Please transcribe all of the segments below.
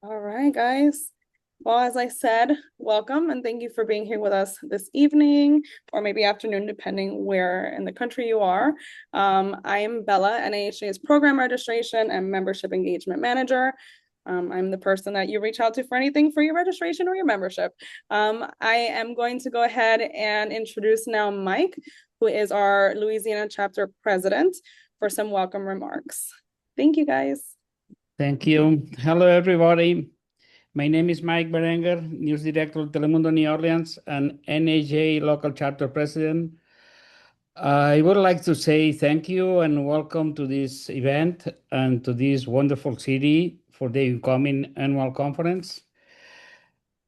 All right, guys. Well, as I said, welcome and thank you for being here with us this evening or maybe afternoon, depending where in the country you are. I am Bella, NAHJ's Program Registration and Membership Engagement Manager. I'm the person that you reach out to for anything for your registration or your membership. I am going to go ahead and introduce now Mike, who is our Louisiana chapter president, for some welcome remarks. Thank you, guys. Thank you. Hello, everybody. My name is Mike Berenger, News Director of Telemundo New Orleans and NAJ Local Chapter President. I would like to say thank you and welcome to this event and to this wonderful city for the incoming annual conference.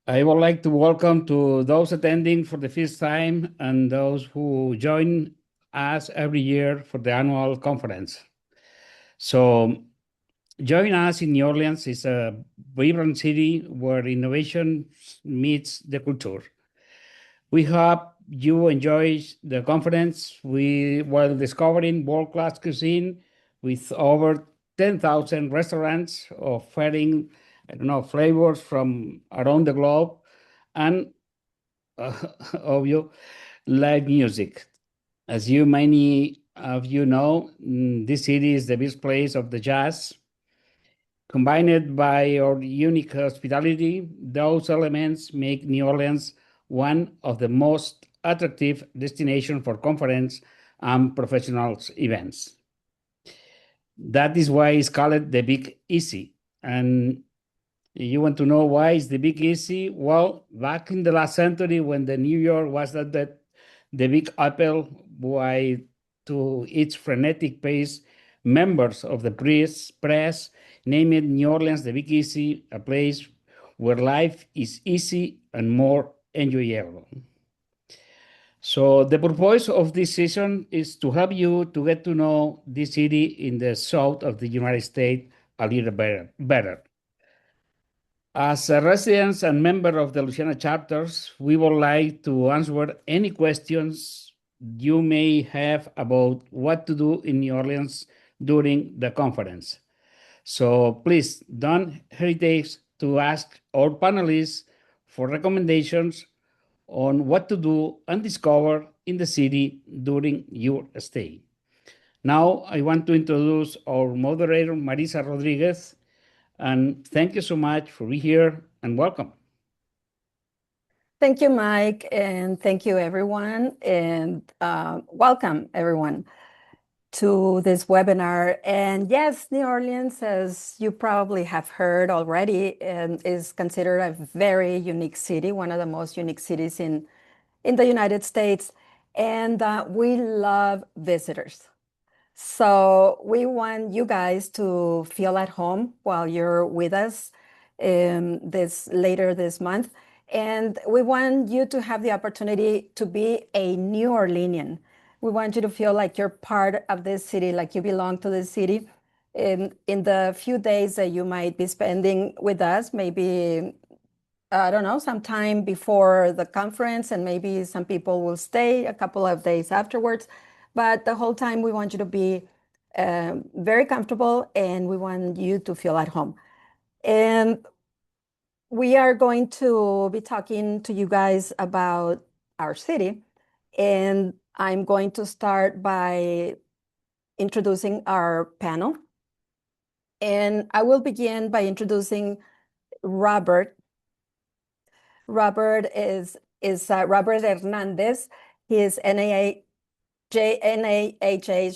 I would like to welcome to those attending for the first time and those who join us every year for the annual conference. So join us in New Orleans is a vibrant city where innovation meets the culture. We hope you enjoy the conference while discovering world-class cuisine with over 10,000 restaurants offering, flavors from around the globe and of you live music. As many of you know, this city is the birthplace of the jazz. Combined by our unique hospitality, those elements make New Orleans one of the most attractive destinations for conference and professional events. That is why it's called the Big Easy. And you want to know why it's the Big Easy? Well, back in the last century, when the New York was the Big Apple, why to its frenetic pace, members of the press named New Orleans the Big Easy, a place where life is easy and more enjoyable. So the purpose of this session is to help you to get to know this city in the south of the United States a little better. As a resident and member of the Louisiana chapters, we would like to answer any questions you may have about what to do in New Orleans during the conference. So please don't hesitate to ask our panelists for recommendations on what to do and discover in the city during your stay. Now, I want to introduce our moderator, Marisa Rodriguez, and thank you so much for being here and welcome. Thank you, Mike, and thank you, everyone, and welcome, everyone, to this webinar. And yes, New Orleans, as you probably have heard already, is considered a very unique city, one of the most unique cities in the United States. And we love visitors. So we want you guys to feel at home while you're with us later this month. And we want you to have the opportunity to be a New Orleanian. We want you to feel like you're part of this city, like you belong to this city. In the few days that you might be spending with us, maybe, I don't know, sometime before the conference, and maybe some people will stay a couple of days afterwards. But the whole time we want you to be very comfortable and we want you to feel at home. And we are going to be talking to you guys about our city. And I'm going to start by introducing our panel. And I will begin by introducing Robert. Robert is Robert Hernandez. He is NAHJ's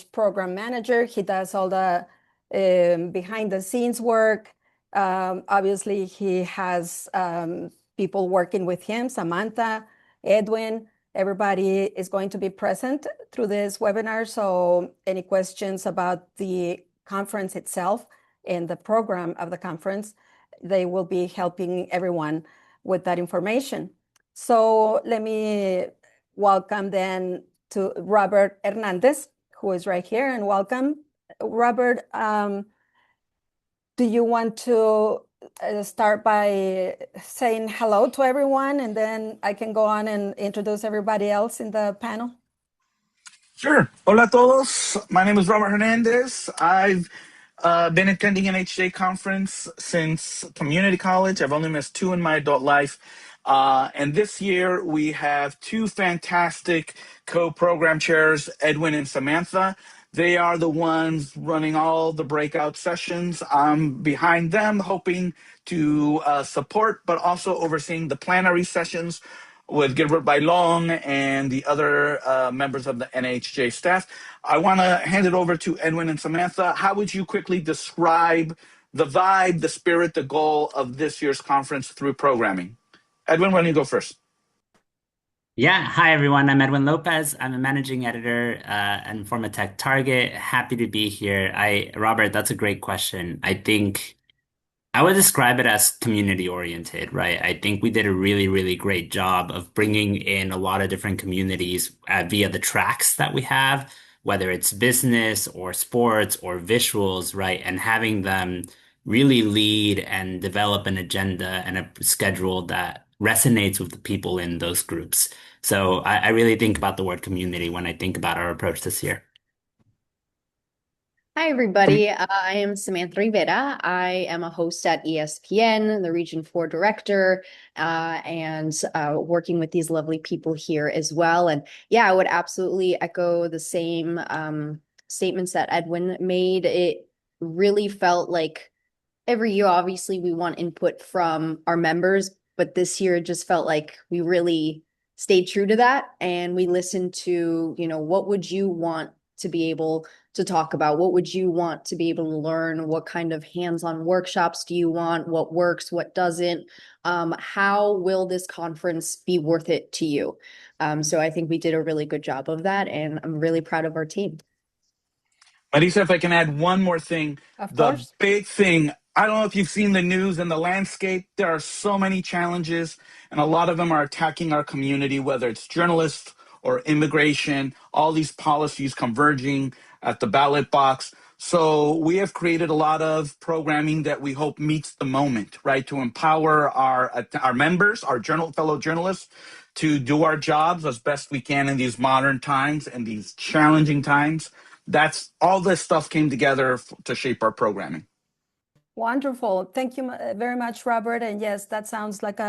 program manager. He does all the behind the scenes work. Obviously, he has people working with him, Samantha, Edwin. Everybody is going to be present through this webinar. So any questions about the conference itself and the program of the conference, they will be helping everyone with that information. So let me welcome then to Robert Hernandez, who is right here, and welcome. Robert, do you want to start by saying hello to everyone, and then I can go on and introduce everybody else in the panel? Sure. Hola a todos. My name is Robert Hernandez. I've Been attending NHJ conference since community college. I've only missed two in my adult life. And this year we have two fantastic co-program chairs, Edwin and Samantha. They are the ones running all the breakout sessions. I'm behind them, hoping to support, but also overseeing the plenary sessions with Gilbert Bailon and the other members of the NHJ staff. I want to hand it over to Edwin and Samantha. How would you quickly describe the vibe, the spirit, the goal of this year's conference through programming? Edwin, why don't you go first? Yeah, hi everyone. I'm Edwin Lopez. I'm a managing editor and Informa Tech Target. Happy to be here. Robert, that's a great question. I think I would describe it as community oriented, right? I think we did a really, really great job of bringing in a lot of different communities via the tracks that we have, whether it's business or sports or visuals, right? And having them really lead and develop an agenda and a schedule that resonates with the people in those groups. So I really think about the word community when I think about our approach this year. Hi, everybody. I am Samantha Rivera. I am a host at ESPN, the Region 4 director, and working with these lovely people here as well. And yeah, I would absolutely echo the same statements that Edwin made. It really felt like every year, obviously, we want input from our members, but this year it just felt like we really stayed true to that. And we listened to, what would you want to be able to talk about? What would you want to be able to learn? What kind of hands-on workshops do you want? What works? What doesn't? How will this conference be worth it to you? So I think we did a really good job of that, and I'm really proud of our team. Marisa, if I can add one more thing. Of The course. big thing, I don't know if you've seen the news and the landscape. There are so many challenges, and a lot of them are attacking our community, whether it's journalists or immigration, all these policies converging at the ballot box. So we have created a lot of programming that we hope meets the moment, right? To empower our members, our fellow journalists, to do our jobs as best we can in these modern times and these challenging times. That's all this stuff came together to shape our programming. Wonderful. Thank you very much, Robert. And yes, that sounds like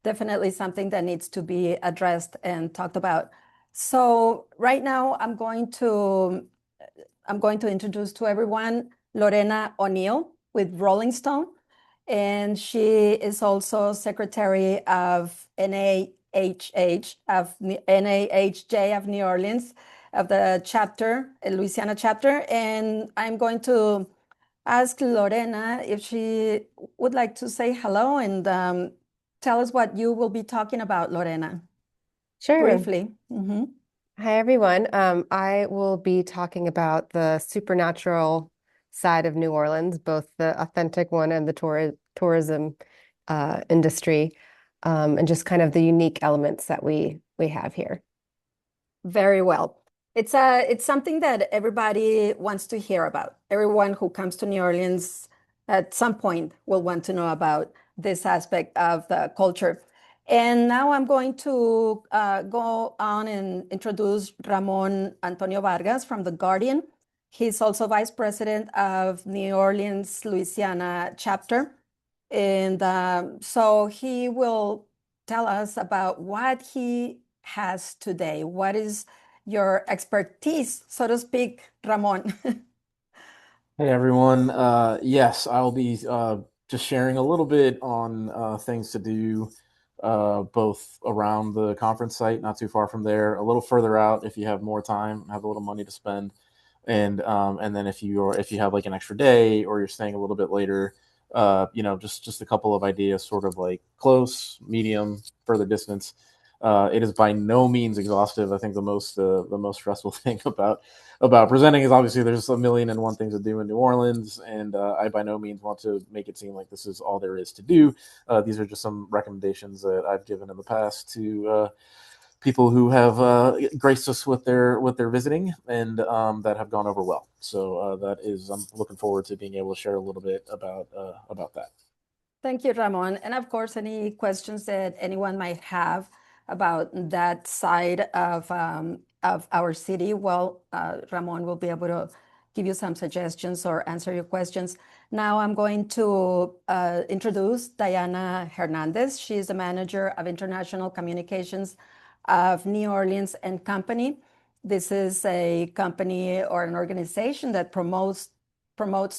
definitely something that needs to be addressed and talked about. So right now I'm going to introduce to everyone Lorena O'Neill with Rolling Stone. And she is also secretary of NAHJ of New Orleans, of the chapter, Louisiana chapter. And I'm going to ask Lorena if she would like to say hello and tell us what you will be talking about, Lorena. Sure. Briefly. Hi, everyone. I will be talking about the supernatural side of New Orleans, both the authentic one and the tourism industry, and just kind of the unique elements that we have here. Very well. It's something that everybody wants to hear about. Everyone who comes to New Orleans at some point will want to know about this aspect of the culture. And now I'm going to go on and introduce Ramon Antonio Vargas from The Guardian. He's also vice president of New Orleans, Louisiana chapter. And so he will tell us about what he has today. What is your expertise, so to speak, Ramon? Hey everyone. Yes, I'll be just sharing a little bit on things to do both around the conference site, not too far from there, a little further out if you have more time, have a little money to spend, and then if you have like an extra day or you're staying a little bit later, just a couple of ideas, sort of like close, medium, further distance. It is by no means exhaustive. I think the most stressful thing about presenting is obviously there's a million and one things to do in New Orleans, and I by no means want to make it seem like this is all there is to do. These are just some recommendations that I've given in the past to people who have graced us with their visiting and that have gone over well. So I'm looking forward to being able to share a little bit about that. Thank you, Ramon. And of course, any questions that anyone might have about that side of our city, well, Ramon will be able give you some suggestions or answer your questions. Now I'm going to introduce Diana Hernandez. She's the Manager of International Communications of New Orleans and Company. This is a company or an organization that promotes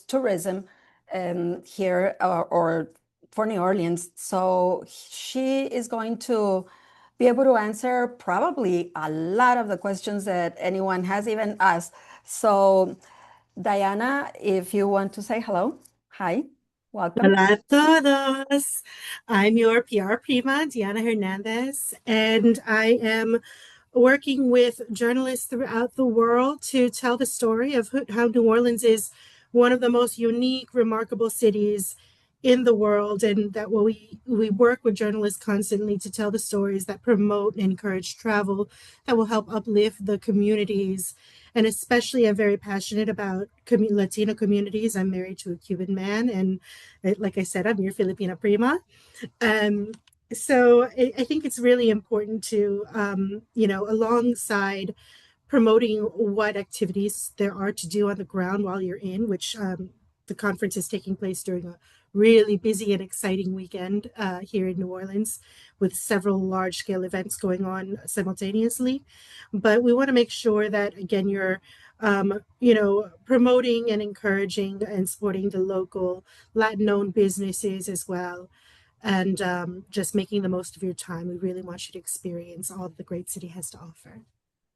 tourism here or for New Orleans. So she is going to be able to answer probably a lot of the questions that anyone has even asked. So Diana, if you want to say hello. Hi, welcome. Hola a todos. I'm your PR prima, Diana Hernandez, and I am working with journalists throughout the world to tell the story of how New Orleans is one of the most unique, remarkable cities in the world, and that we work with journalists constantly to tell the stories that promote and encourage travel that will help uplift the communities. And especially, I'm very passionate about Latino communities. I'm married to a Cuban man, and like I said, I'm your Filipina prima. So I think it's really important to, alongside promoting what activities there are to do on the ground while you're in, which the conference is taking place during a really busy and exciting weekend here in New Orleans with several large-scale events going on simultaneously. But we want to make sure that, again, you're promoting and encouraging and supporting the local Latin-owned businesses as well, and just making the most of your time. We really want you to experience all the great city has to offer.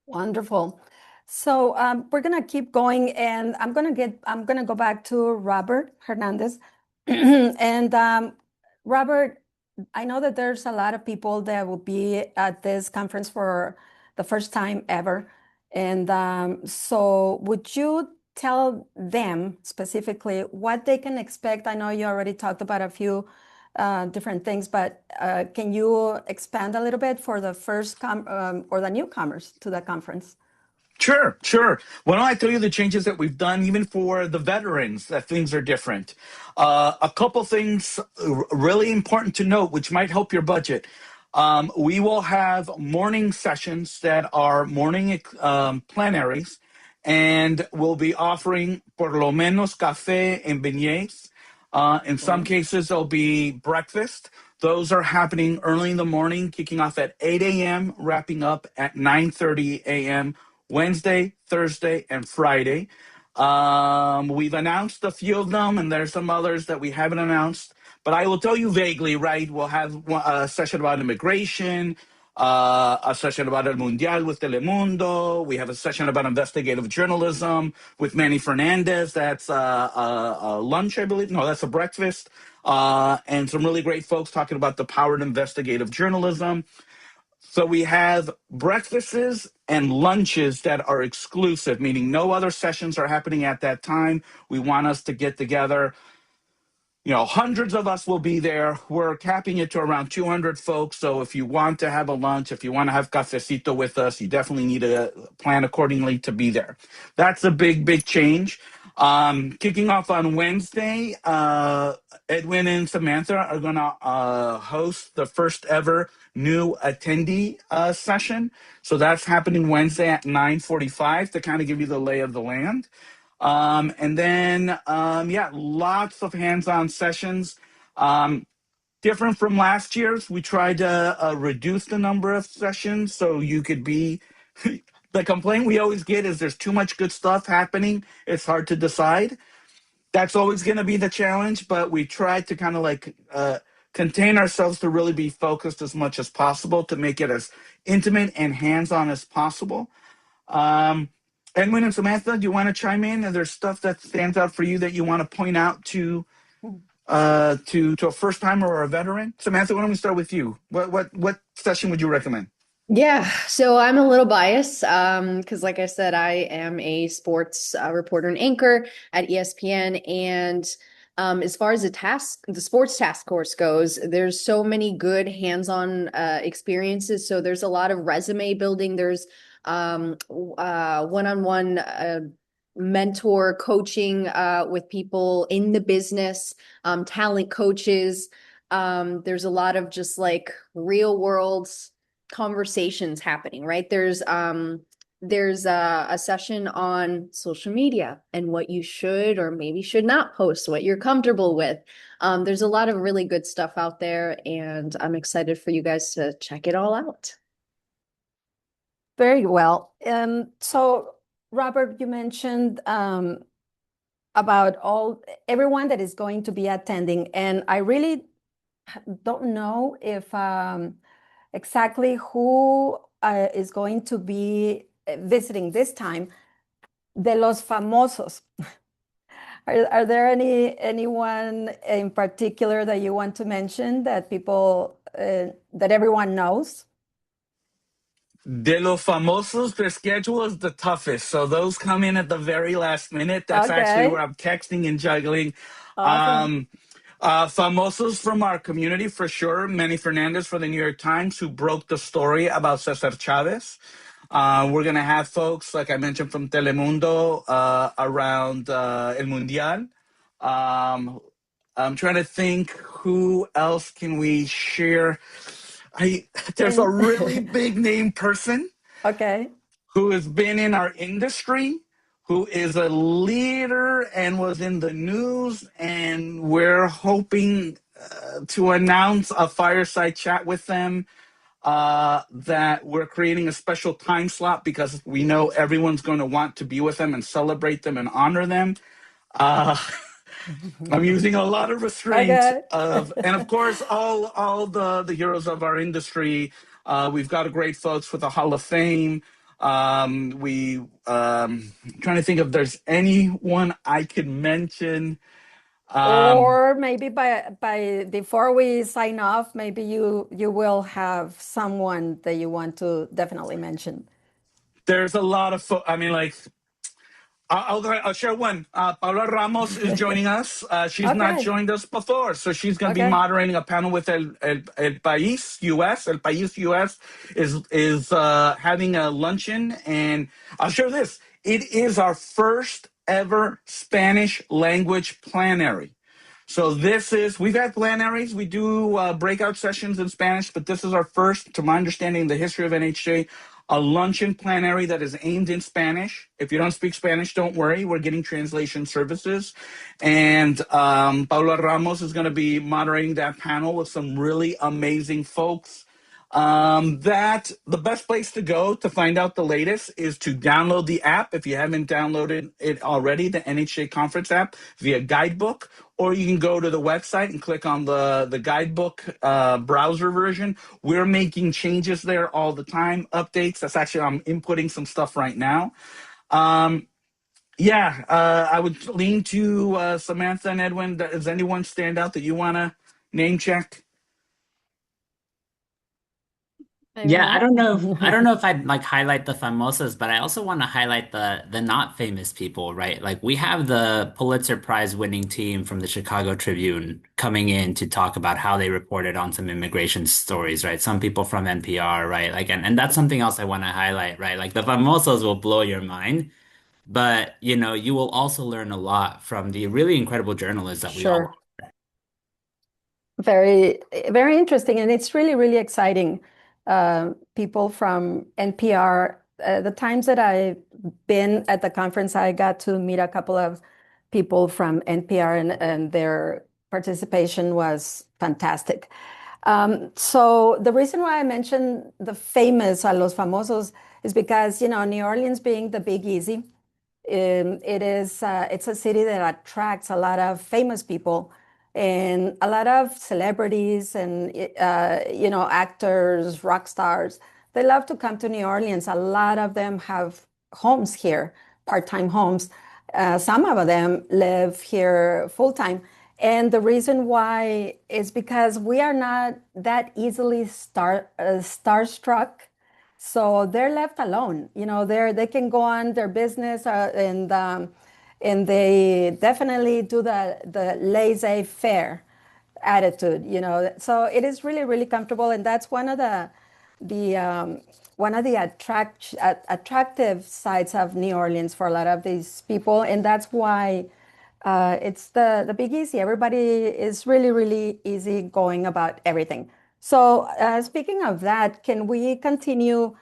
Wonderful. So we're gonna keep going, and I'm gonna go back to Robert Hernandez. And Robert, I know that there's a lot of people that will be at this conference for the first time ever. And so would you tell them specifically what they can expect? I know you already talked about a few different things, but can you expand a little bit for the first or the newcomers to the conference? Sure. Why don't I tell you the changes that we've done, even for the veterans, that things are different. A couple things really important to note, which might help your budget. We will have morning sessions that are morning plenaries, and we'll be offering por lo menos café and beignets. In some cases, there'll be breakfast. Those are happening early in the morning, kicking off at 8 a.m., wrapping up at 9:30 a.m., Wednesday, Thursday, and Friday. We've announced a few of them, and there's some others that we haven't announced. But I will tell you vaguely, right? We'll have a session about immigration, a session about El Mundial with Telemundo. We have a session about investigative journalism with Manny Fernandez. That's a lunch, I believe. No, that's a breakfast. And some really great folks talking about the power of investigative journalism. So we have breakfasts and lunches that are exclusive, meaning no other sessions are happening at that time. We want us to get together. Hundreds of us will be there. We're capping it to around 200 folks. So if you want to have a lunch, if you want to have cafecito with us, you definitely need to plan accordingly to be there. That's a big change. Kicking off on Wednesday, Edwin and Samantha are going to host the first ever new attendee session. So that's happening Wednesday at 9:45 to kind of give you the lay of the land. And then, lots of hands-on sessions. Different from last year's, we tried to reduce the number of sessions so you could be. The complaint we always get is there's too much good stuff happening. It's hard to decide. That's always going to be the challenge, but we tried to kind of contain ourselves to really be focused as much as possible to make it as intimate and hands-on as possible. Edwin and Samantha, do you want to chime in? Is there stuff that stands out for you that you want to point out to a first timer or a veteran? Samantha, why don't we start with you? What session would you recommend? Yeah, so I'm a little biased because, like I said, I am a sports reporter and anchor at ESPN. And as far as the sports task force goes, there's so many good hands-on experiences. So there's a lot of resume building. There's one-on-one mentor coaching with people in the business, talent coaches. There's a lot of just like real world conversations happening, right? There's there's a session on social media and what you should or maybe should not post, what you're comfortable with. There's a lot of really good stuff out there, and I'm excited for you guys to check it all out. Very well. So, Robert, you mentioned about everyone that is going to be attending, and I really don't know if exactly who is going to be visiting this time. De los famosos. Are there anyone in particular that you want to mention that that everyone knows? De los famosos, their schedule is the toughest. So those come in at the very last minute. That's actually Okay, where I'm texting and juggling. awesome. Famosos from our community, for sure. Manny Fernandez for the New York Times, who broke the story about Cesar Chavez. We're going to have folks, like I mentioned, from Telemundo around El Mundial. I'm trying to think who else can we share. There's a And really big name person okay. who has been in our industry, who is a leader and was in the news, and we're hoping to announce a fireside chat with them that we're creating a special time slot because we know everyone's going to want to be with them and celebrate them and honor them. Uh, I'm using a lot of restraint Okay. and of course, all the heroes of our industry. We've got a great folks with the Hall of Fame. Trying to think if there's anyone I could mention. Or maybe by before we sign off, maybe you will have someone that you want to definitely mention. There's a lot of, I mean, like I'll share one. Paula Ramos is joining us. She's not Okay. joined us before, so she's going to be Okay. moderating a panel with El País US. El País US is having a luncheon, and I'll share this. It is our first ever Spanish language plenary. So we've had plenaries, we do breakout sessions in Spanish, but this is our first, to my understanding, in the history of NHJ, a luncheon plenary that is aimed in Spanish. If you don't speak Spanish, don't worry, we're getting translation services. And Paula Ramos is going to be moderating that panel with some really amazing folks. That the best place to go to find out the latest is to download the app if you haven't downloaded it already, the NHJ conference app via guidebook, or you can go to the website and click on the guidebook browser version. We're making changes there all the time, updates. That's actually, I'm inputting some stuff right now. I would lean to Samantha and Edwin. Does anyone stand out that you want to name check? Yeah, I don't know. I don't Not. know if I'd like highlight the famosas, but I also want to highlight the not famous people, right? Like we have the Pulitzer Prize winning team from the Chicago Tribune coming in to talk about how they reported on some immigration stories, right? Some people from NPR, right? Like and that's something else I want to highlight, right? Like the famosos will blow your mind, but you know, you will also learn a lot from the really incredible journalists that we all Sure. Very, very interesting. And it's really, really exciting. People from NPR, the times that I've been at the conference, I got to meet a couple of people from NPR, and their participation was fantastic. So the reason why I mentioned the famous, a los famosos, is because, New Orleans being the Big Easy, it's a city that attracts a lot of famous people and a lot of celebrities and actors, rock stars. They love to come to New Orleans. A lot of them have homes here, part-time homes. Some of them live here full-time. And the reason why is because we are not that easily starstruck. So they're left alone. They can go on their business, and they definitely do the laissez-faire attitude. So it is really, really comfortable, and that's one of the attractive sides of New Orleans for a lot of these people, and that's why it's the Big Easy. Everybody is really, really easy going about everything. So speaking of that, can we continue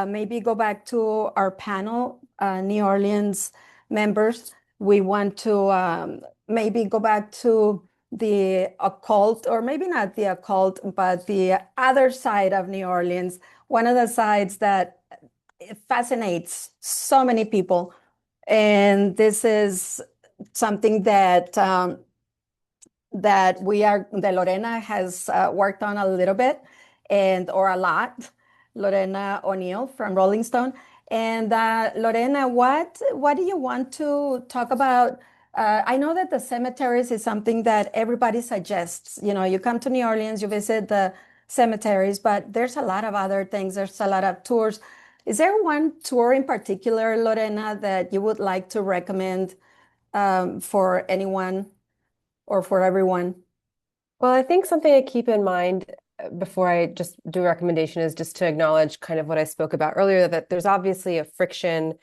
maybe go back to our panel, New Orleans members. We want to maybe go back to the occult, or maybe not the occult, but the other side of New Orleans, one of the sides that fascinates so many people. And this is something that that Lorena has worked on a little bit or a lot. Lorena O'Neill from Rolling Stone. And Lorena, what do you want to talk about? I know that the cemeteries is something that everybody suggests. You know, you come to New Orleans, you visit the cemeteries, but there's a lot of other things. There's a lot of tours. Is there one tour in particular, Lorena, that you would like to recommend for anyone or for everyone? Well, I think something to keep in mind before I just do a recommendation is just to acknowledge kind of what I spoke about earlier, that there's obviously a friction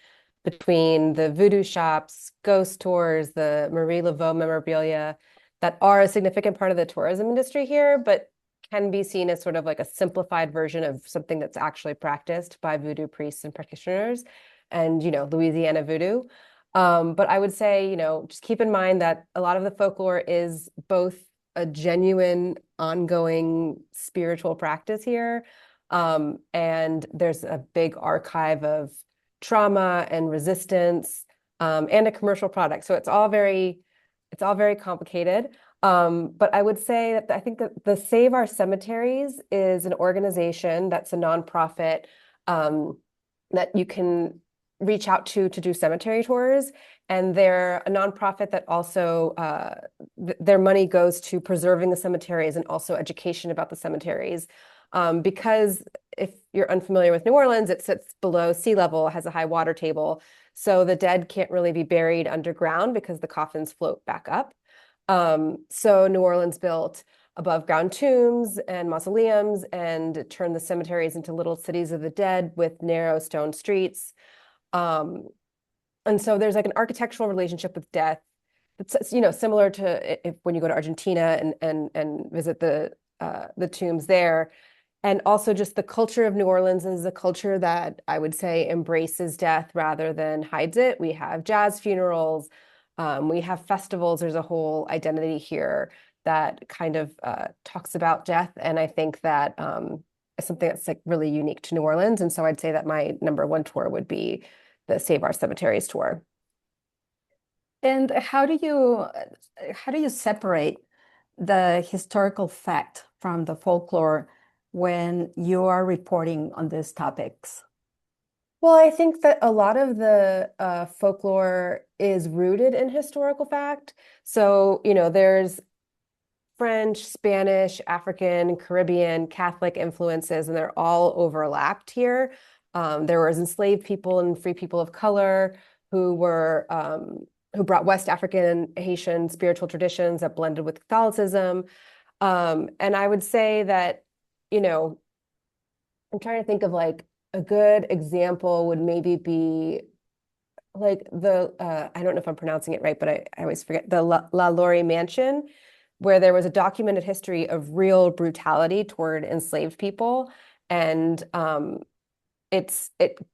between the voodoo shops, ghost tours, the Marie Laveau memorabilia that are a significant part of the tourism industry here, but can be seen as sort of like a simplified version of something that's actually practiced by voodoo priests and practitioners and, you know, Louisiana voodoo. But I would say, you know, just keep in mind that a lot of the folklore is both a genuine, ongoing spiritual practice here. And there's a big archive of trauma and resistance, and a commercial product. So it's all very complicated. But I would say that I think that the Save Our Cemeteries is an organization that's a nonprofit that you can reach out to do cemetery tours. And they're a nonprofit that also their money goes to preserving the cemeteries and also education about the cemeteries. Because if you're unfamiliar with New Orleans, it sits below sea level, has a high water table. So the dead can't really be buried underground because the coffins float back up. So New Orleans built above ground tombs and mausoleums and turned the cemeteries into little cities of the dead with narrow stone streets. And so there's like an architectural relationship with death that's, you know, similar to when you go to Argentina and visit the tombs there. And also just the culture of New Orleans is a culture that I would say embraces death rather than hides it. We have jazz funerals, we have festivals. There's a whole identity here that kind of talks about death. And I think that is something that's like really unique to New Orleans. And so I'd say that my #1 tour would be the Save Our Cemeteries tour. And how do you separate the historical fact from the folklore when you are reporting on these topics? Well, I think that a lot of the folklore is rooted in historical fact. So, you know, there's French, Spanish, African, Caribbean, Catholic influences, and they're all overlapped here. There was enslaved people and free people of color who brought West African and Haitian spiritual traditions that blended with Catholicism. And I would say that, you know, I'm trying to think of like a good example would maybe be like I don't know if I'm pronouncing it right, but I always forget the La Laurie Mansion, where there was a documented history of real brutality toward enslaved people. And it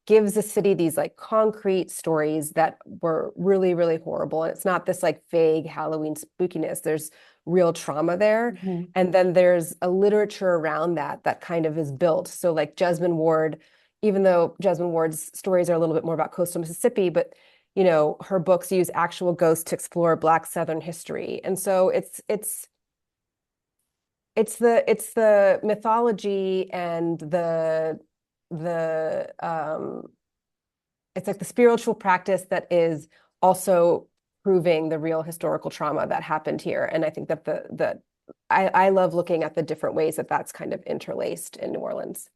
gives the city these like concrete stories that were really, really horrible. And it's not this like vague Halloween spookiness. There's real trauma there. Mm-hmm. And then there's a literature around that kind of is built. So like Jesmyn Ward, even though Jesmyn Ward's stories are a little bit more about coastal Mississippi, but you know, her books use actual ghosts to explore Black Southern history. And so it's the mythology and the it's like the spiritual practice that is also proving the real historical trauma that happened here. And I think that I love looking at the different ways that that's kind of interlaced in New Orleans.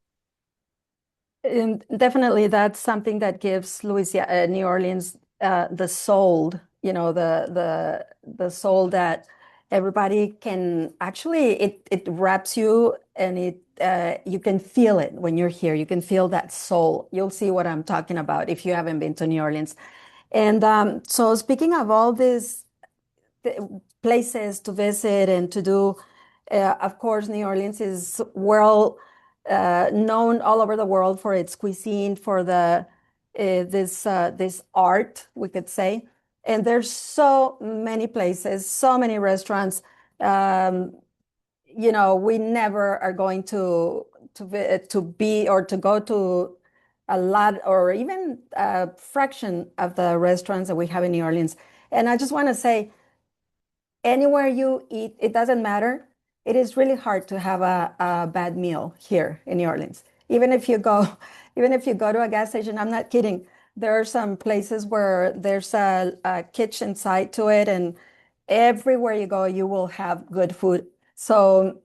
And definitely that's something that gives New Orleans the soul, you know, the soul that everybody can actually, it wraps you, and you can feel it when you're here. You can feel that soul. You'll see what I'm talking about if you haven't been to New Orleans. And so speaking of all these places to visit and to do, of course, New Orleans is known all over the world for its cuisine, for this art, we could say. And there's so many places, so many restaurants. Um, we never are going to be or to go to a lot or even a fraction of the restaurants that we have in New Orleans. And I just want to say, anywhere you eat, it doesn't matter. It is really hard to have a bad meal here in New Orleans. Even if you go, even if you go to a gas station, I'm not kidding. There are some places where there's a kitchen side to it, and everywhere you go, you will have good food. So,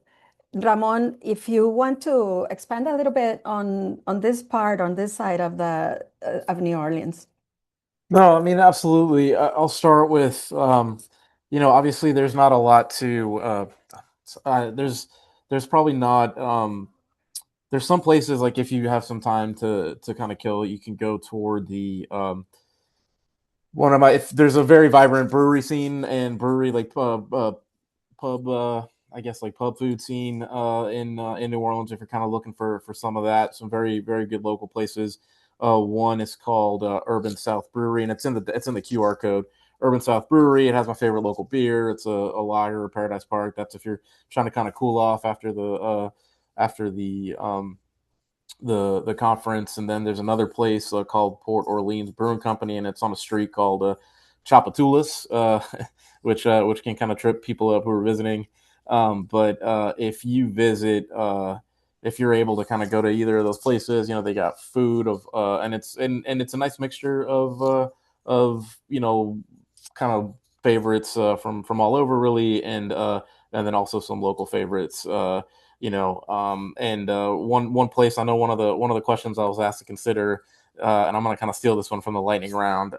Ramon, if you want to expand a little bit on this part, on this side of the of New Orleans. No, I mean, absolutely. I'll start with, obviously there's not a lot to, there's probably not, there's some places like if you have some time to kind of kill, you can go toward the, if there's a very vibrant brewery scene and brewery like pub, I guess like pub food scene in New Orleans. If you're kind of looking for some of that, some very very good local places. One is called Urban South Brewery, and it's in the QR code. Urban South Brewery. It has my favorite local beer. It's a lager, Paradise Park. That's if you're trying to kind of cool off after the conference. And then there's another place called Port Orleans Brewing Company, and it's on a street called Chapatulas, which can kind of trip people up who are visiting. But if you visit, if you're able to kind of go to either of those places, they got food and it's a nice mixture of kind of favorites from all over really, and then also some local favorites. And one place I know one of the questions I was asked to consider, and I'm going to kind of steal this one from the lightning round.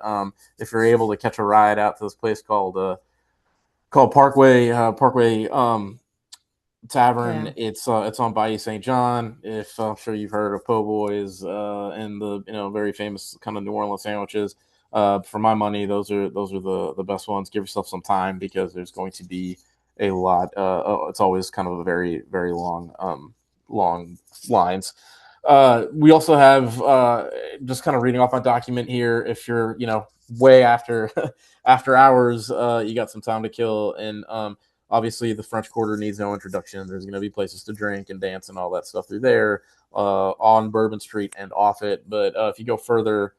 If you're able to catch a ride out to this place called Parkway Tavern. Yeah. It's on Bayou St. John. If I'm sure you've heard of Po' Boys and the very famous kind of New Orleans sandwiches. For my money, those are the best ones. Give yourself some time because there's going to be a lot. It's always kind of a very very long lines. We also have just kind of reading off my document here. If you're way after after hours, you got some time to kill, and obviously the French Quarter needs no introduction. There's going to be places to drink and dance and all that stuff through there on Bourbon Street and off it. But if you go further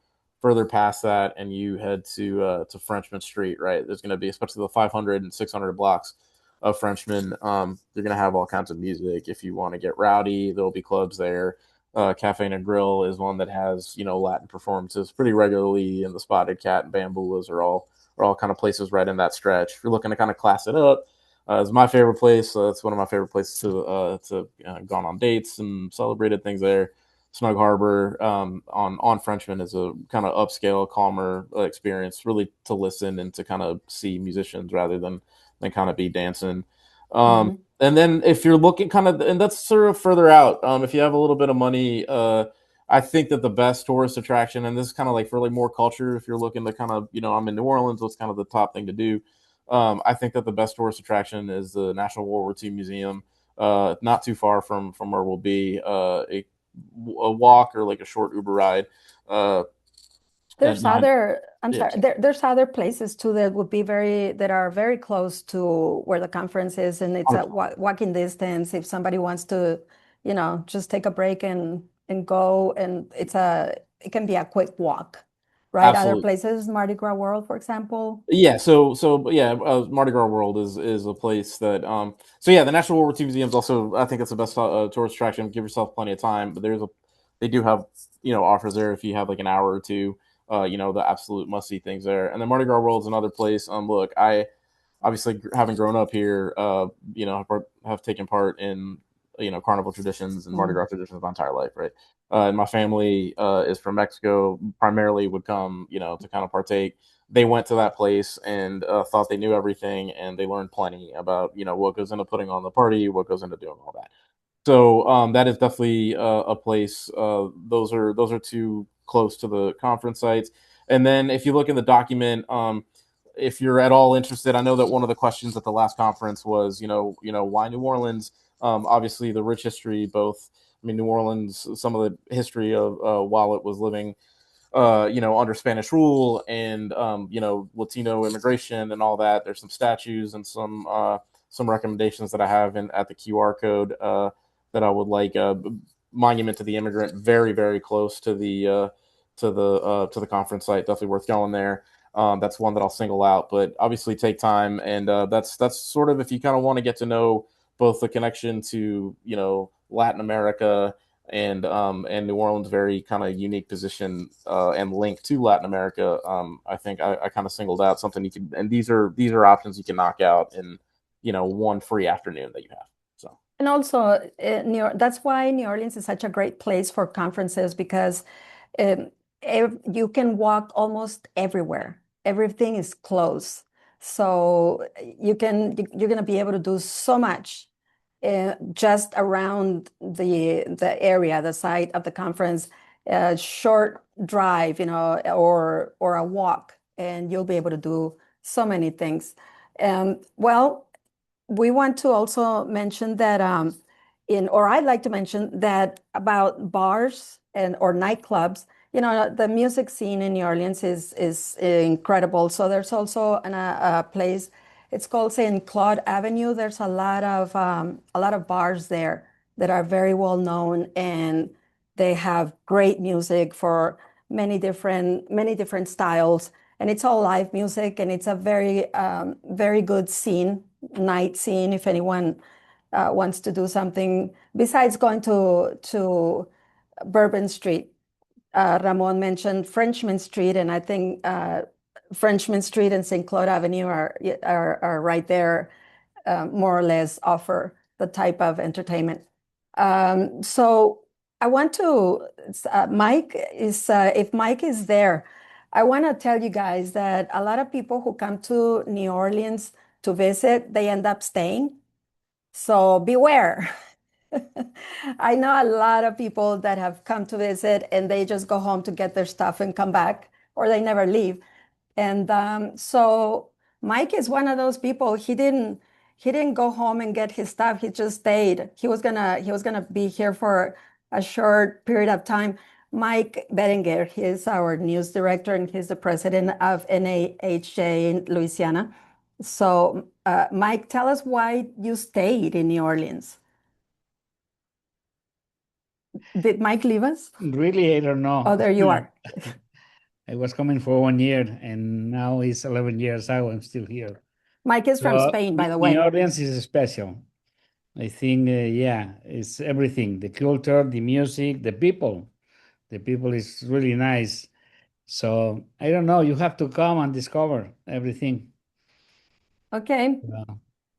past that and you head to Frenchman Street, right, there's going to be, especially the 500 and 600 blocks of Frenchman, they're going to have all kinds of music. If you want to get rowdy, there'll be clubs there. Cafe and Grill is one that has Latin performances pretty regularly, and the Spotted Cat and Bamboolas are all kind of places right in that stretch. If you're looking to kind of class it up, it's my favorite place. It's one of my favorite places to gone on dates and celebrated things there. Snug Harbor on Frenchman is a kind of upscale, calmer experience, really to listen and to kind of see musicians rather than kind of be dancing. Mhm. And then if you're looking kind of, and that's sort of further out, if you have a little bit of money, I think that the best tourist attraction, and this is kind of like for like more culture, if you're looking to kind of, I'm in New Orleans, what's kind of the top thing to do? I think that the best tourist attraction is the National World War II Museum, not too far from where we'll be, a walk or like a short Uber ride. At There's nine, other, I'm yeah, sorry, there's other places too that are very close to where the conference is, and it's a walking distance. If somebody wants to, just take a break and go, and it can be a quick walk, right? Other absolutely. places, Mardi Gras World, for example. Yeah, so yeah, Mardi Gras World is a place that so yeah, the National World War II Museum is also, I think it's the best tourist attraction. Give yourself plenty of time, but they do have offers there if you have like an hour or two. The absolute must see things there, and then Mardi Gras World is another place. Look, I obviously having grown up here, have taken part in carnival traditions and Mardi Mhm. Gras traditions my entire life, right? And my family is from Mexico, primarily would come, to kind of partake. They went to that place and thought they knew everything, and they learned plenty about what goes into putting on the party, what goes into doing all that. So that is definitely a place. Those are two close to the conference sites. And then if you look in the document, if you're at all interested, I know that one of the questions at the last conference was, why New Orleans? Obviously, the rich history, both I mean, New Orleans, some of the history of while it was living under Spanish rule and Latino immigration and all that. There's some statues and some recommendations that I have at the QR code that I would like. Monument to the Immigrant, very very close to the conference site. Definitely worth going there. That's one that I'll single out, but obviously take time, and that's sort of if you kind of want to get to know both the connection to Latin America and New Orleans' very kind of unique position and link to Latin America. I think I kind of singled out something you can, and these are options you can knock out in one free afternoon that you have. So And also, that's why New Orleans is such a great place for conferences because um, you can walk almost everywhere. Everything is close, so you're going to be able to do so much just around the area, the site of the conference, a short drive, or a walk, and you'll be able to do so many things. Well, we want to also mention that or I'd like to mention that about bars or nightclubs. The music scene in New Orleans is incredible. So there's also a place. It's called St. Claude Avenue. There's a lot of bars there that are very well known, and they have great music for many different styles, and it's all live music, and it's a very good night scene if anyone wants to do something besides going to Bourbon Street. Ramon mentioned Frenchman Street, and I think Frenchman Street and St. Claude Avenue are right there, more or less offer the type of entertainment. So I want to, if Mike is there, I want to tell you guys that a lot of people who come to New Orleans to visit, they end up staying. So beware. I know a lot of people that have come to visit and they just go home to get their stuff and come back, or they never leave. And so Mike is one of those people. He didn't go home and get his stuff. He just stayed. He was gonna be here for a short period of time. Mike Berenger, he is our news director and he's the president of NAHJ in Louisiana. So, Mike, tell us why you stayed in New Orleans. Did Mike leave us? Really, I don't know. Oh, there you are. I was coming for 1 year, and now it's 11 years out. I'm still here. Mike is from Spain, by the way. New Orleans is special. I think, it's everything: the culture, the music, the people. The people is really nice. So I don't know. You have to come and discover everything. Okay.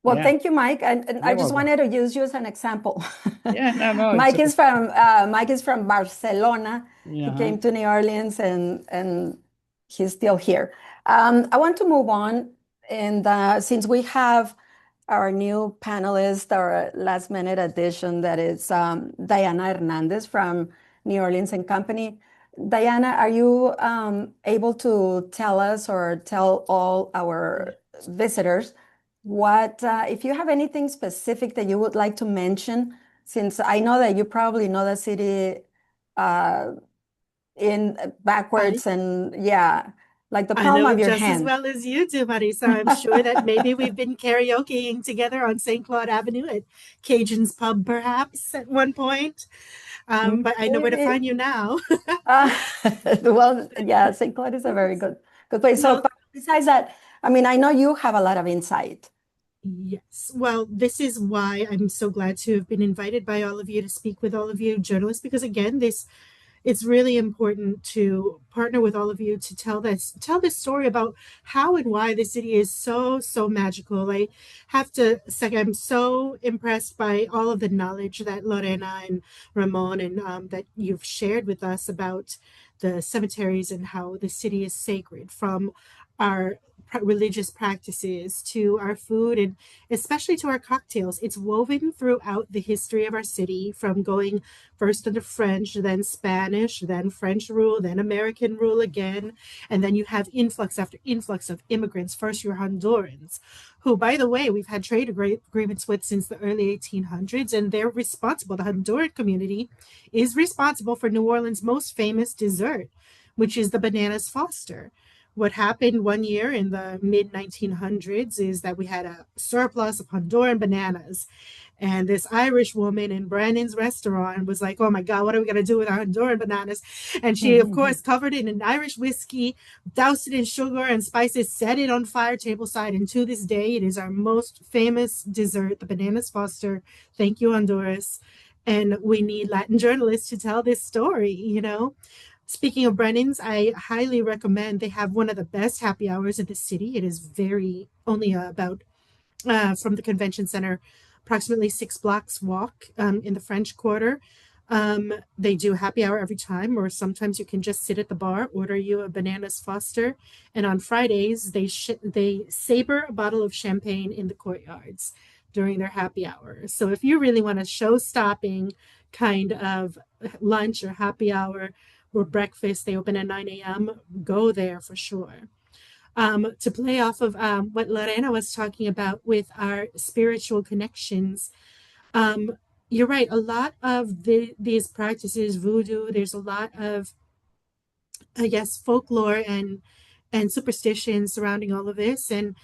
Well, thank you, Mike. And I just wanted to use you as an example. Yeah, no. Mike is from Barcelona. He came to New Orleans and he's still here. I want to move on, and since we have our new panelist, our last minute addition, that is Diana Hernandez from New Orleans and Company. Diana, are you able to tell us or tell all our visitors if you have anything specific that you would like to mention, since I know that you probably know the city in backwards and like the palm of your hand. I know just as well as you do, Marisa. I'm sure that maybe we've been karaokeing together on St. Claude Avenue at Cajun's Pub, perhaps at one point. But I know where to find you now. Well, yeah, St. Claude is a very good place. So besides that, I mean, I know you have a lot of insight. Yes. Well, this is why I'm so glad to have been invited by all of you to speak with all of you journalists, because again, it's really important to partner with all of you to tell this story about how and why the city is so magical. I have to say I'm so impressed by all of the knowledge that Lorena and Ramon and that you've shared with us about the cemeteries and how the city is sacred, from our religious practices to our food and especially to our cocktails. It's woven throughout the history of our city, from going first under French, then Spanish, then French rule, then American rule again. And then you have influx after influx of immigrants. First, your Hondurans who, by the way, we've had trade agreements with since the early 1800s, and they're responsible. The Honduran community is responsible for New Orleans' most famous dessert, which is the bananas Foster. What happened one year in the mid 1900s is that we had a surplus of Honduran bananas. And this Irish woman in Brandon's restaurant was like, oh my God, what are we going to do with our Honduran bananas? And she, of course, covered it in Irish whiskey, doused it in sugar and spices, set it on fire tableside. And to this day, it is our most famous dessert, the bananas Foster. Thank you, Honduras. And we need Latin journalists to tell this story, you know? Speaking of Brennan's, I highly recommend. They have one of the best happy hours in the city. It is very only about from the convention center, approximately 6 blocks walk in the French Quarter. They do happy hour every time, or sometimes you can just sit at the bar, order you a bananas Foster, and on Fridays they saber a bottle of champagne in the courtyards during their happy hour. So if you really want a show-stopping kind of lunch or happy hour or breakfast, they open at 9 a.m. Go there for sure. To play off of what Lorena was talking about with our spiritual connections, you're right. A lot of these practices, voodoo, there's a lot of, I guess, folklore and superstition surrounding all of this. And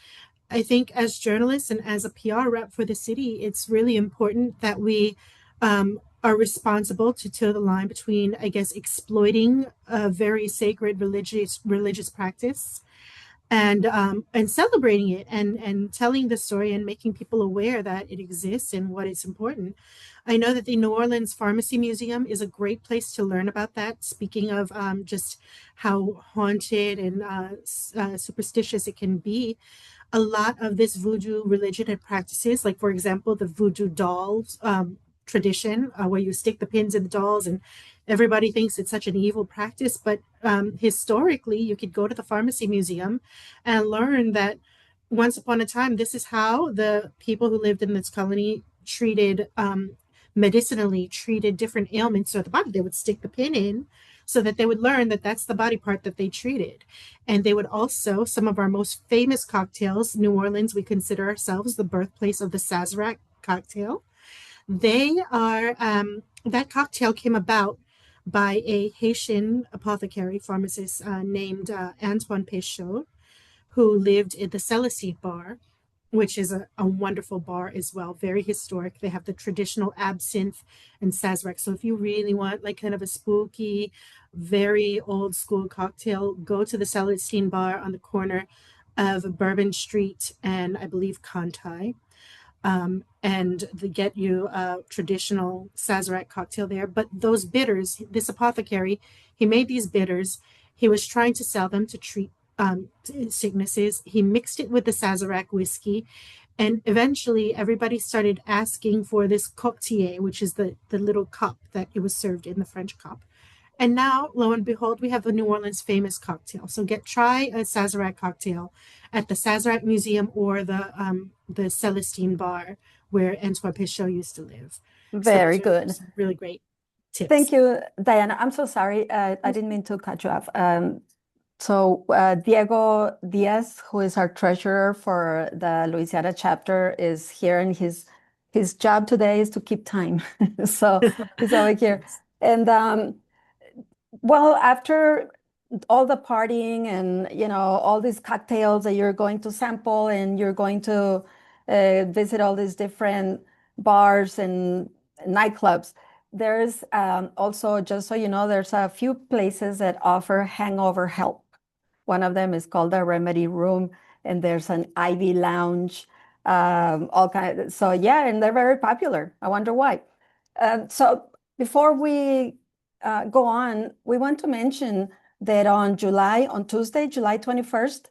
I think as journalists and as a PR rep for the city, it's really important that we are responsible to toe the line between, I guess, exploiting a very sacred religious practice and celebrating it and telling the story and making people aware that it exists and what is important. I know that the New Orleans Pharmacy Museum is a great place to learn about that. Speaking of just how haunted and superstitious it can be, a lot of this voodoo religion and practices, like for example, the voodoo dolls tradition, where you stick the pins in the dolls and everybody thinks it's such an evil practice. But historically, you could go to the pharmacy museum and learn that once upon a time, this is how the people who lived in this colony treated medicinally treated different ailments of the body. They would stick the pin in so that they would learn that that's the body part that they treated. And they would also, some of our most famous cocktails, New Orleans, we consider ourselves the birthplace of the Sazerac cocktail. They are, that cocktail came about by a Haitian apothecary pharmacist named Antoine Peychaud, who lived in the Celestine Bar, which is a wonderful bar as well, very historic. They have the traditional absinthe and Sazerac. So if you really want like kind of a spooky, very old school cocktail, go to the Celestine Bar on the corner of Bourbon Street and I believe Conti. And they get you a traditional Sazerac cocktail there. But those bitters, this apothecary, he made these bitters. He was trying to sell them to treat sicknesses. He mixed it with the Sazerac whiskey. And eventually everybody started asking for this cocktail, which is the little cup that it was served in, the French cup. And now, lo and behold, we have the New Orleans famous cocktail. So try a Sazerac cocktail at the Sazerac Museum or the Celestine Bar wwhere Antoine Peychaud used to live. Very good. Really great tips. Thank you, Diana. I'm so sorry. I didn't mean to cut you off. So Diego Diaz, who is our treasurer for the Louisiana chapter, is here, and his job today is to keep time. So he's over here. And well, after all the partying and all these cocktails that you're going to sample, and you're going to visit all these different bars and nightclubs, there's also, just so you know, there's a few places that offer hangover help. One of them is called the Remedy Room, and there's an Ivy Lounge, all kind of, so yeah, and they're very popular. I wonder why. So before we go on, we want to mention that on Tuesday, July 21st,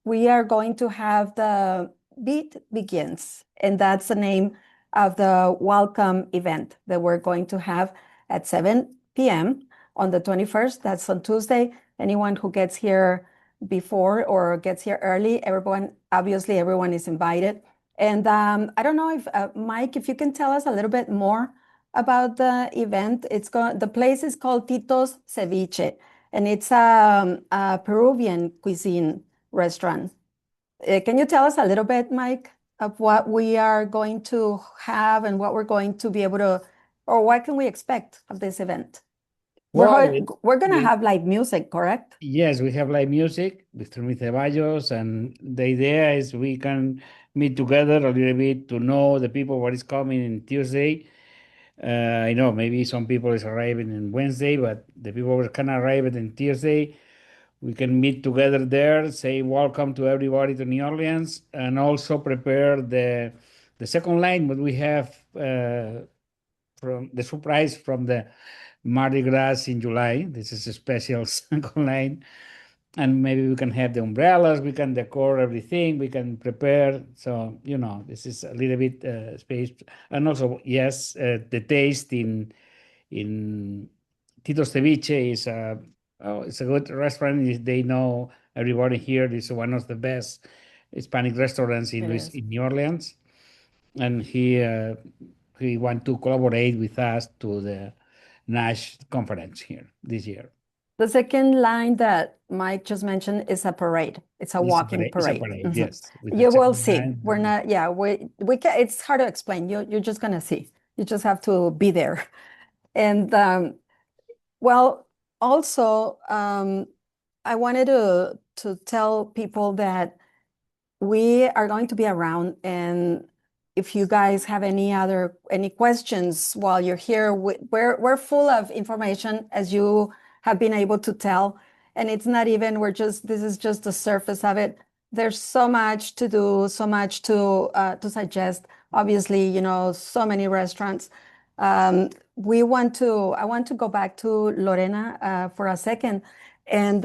we are going to have the Beat Begins, and that's the name of the welcome event that we're going to have at 7 p.m. on the 21st. That's on Tuesday. Anyone who gets here before or gets here early, everyone is invited. And I don't know if Mike, if you can tell us a little bit more about the event. The place is called Tito's Ceviche, and it's a Peruvian cuisine restaurant. Can you tell us a little bit, Mike, of what we are going to have and what we're going to be able to, or what can we expect of this event? Well, We're going to have live music, correct? yes, we have live music with Rumi Ceballos, and the idea is we can meet together a little bit to know the people what is coming in Tuesday. I know maybe some people is arriving on Wednesday, but the people who can arrive on Tuesday, we can meet together there, say welcome to everybody to New Orleans, and also prepare the second line. But we have from the surprise from the Mardi Gras in July. This is a special second line, and maybe we can have the umbrellas. We can decor everything. We can prepare. So this is a little bit space, and also yes, the taste in Tito's Ceviche is it's a good restaurant. They know everybody here. This is one of the best Hispanic restaurants It is. in New Orleans, and he want to collaborate with us to the NASH conference here this year. The second line that Mike just mentioned is a parade. It's a walking It's a parade. parade, yes. With the You will second see. line. We're not, yeah, we can, it's hard to explain. You're just gonna see. You just have to be there. And well, also, I wanted to tell people that we are going to be around, and if you guys have any questions while you're here, we're full of information, as you have been able to tell, and it's not even this is just the surface of it. There's so much to do, so much to suggest. Obviously, so many restaurants. I want to go back to Lorena for a second, and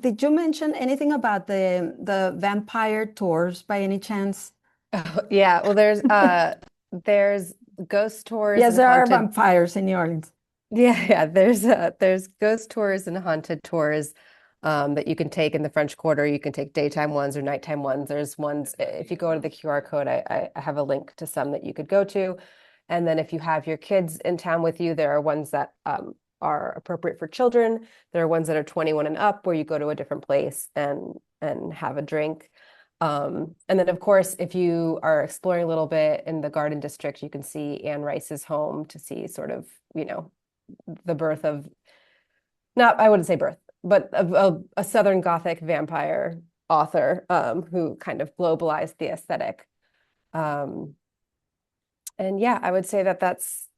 did you mention anything about the vampire tours by any chance? Oh, yeah, well, there's ghost tours Yes, and there are haunted. vampires in New Orleans. Yeah, there's ghost tours and haunted tours that you can take in the French Quarter. You can take daytime ones or nighttime ones. There's ones, if you go to the QR code, I have a link to some that you could go to. And then if you have your kids in town with you, there are ones that are appropriate for children. There are ones that are 21 and up, where you go to a different place and have a drink. And then, of course, if you are exploring a little bit in the Garden District, you can see Anne Rice's home to see sort of, the birth of, not, I wouldn't say birth, but of a Southern Gothic vampire author who kind of globalized the aesthetic. And yeah, I would say that's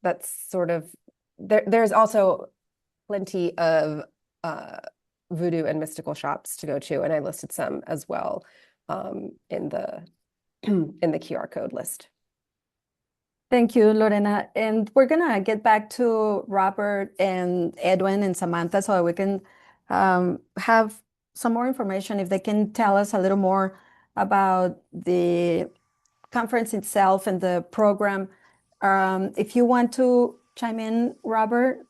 sort of, there's also plenty of voodoo and mystical shops to go to, and I listed some as well in the in the QR code list. Thank you, Lorena. And we're gonna get back to Robert and Edwin and Samantha so we can have some more information, if they can tell us a little more about the conference itself and the program. If you want to chime in, Robert.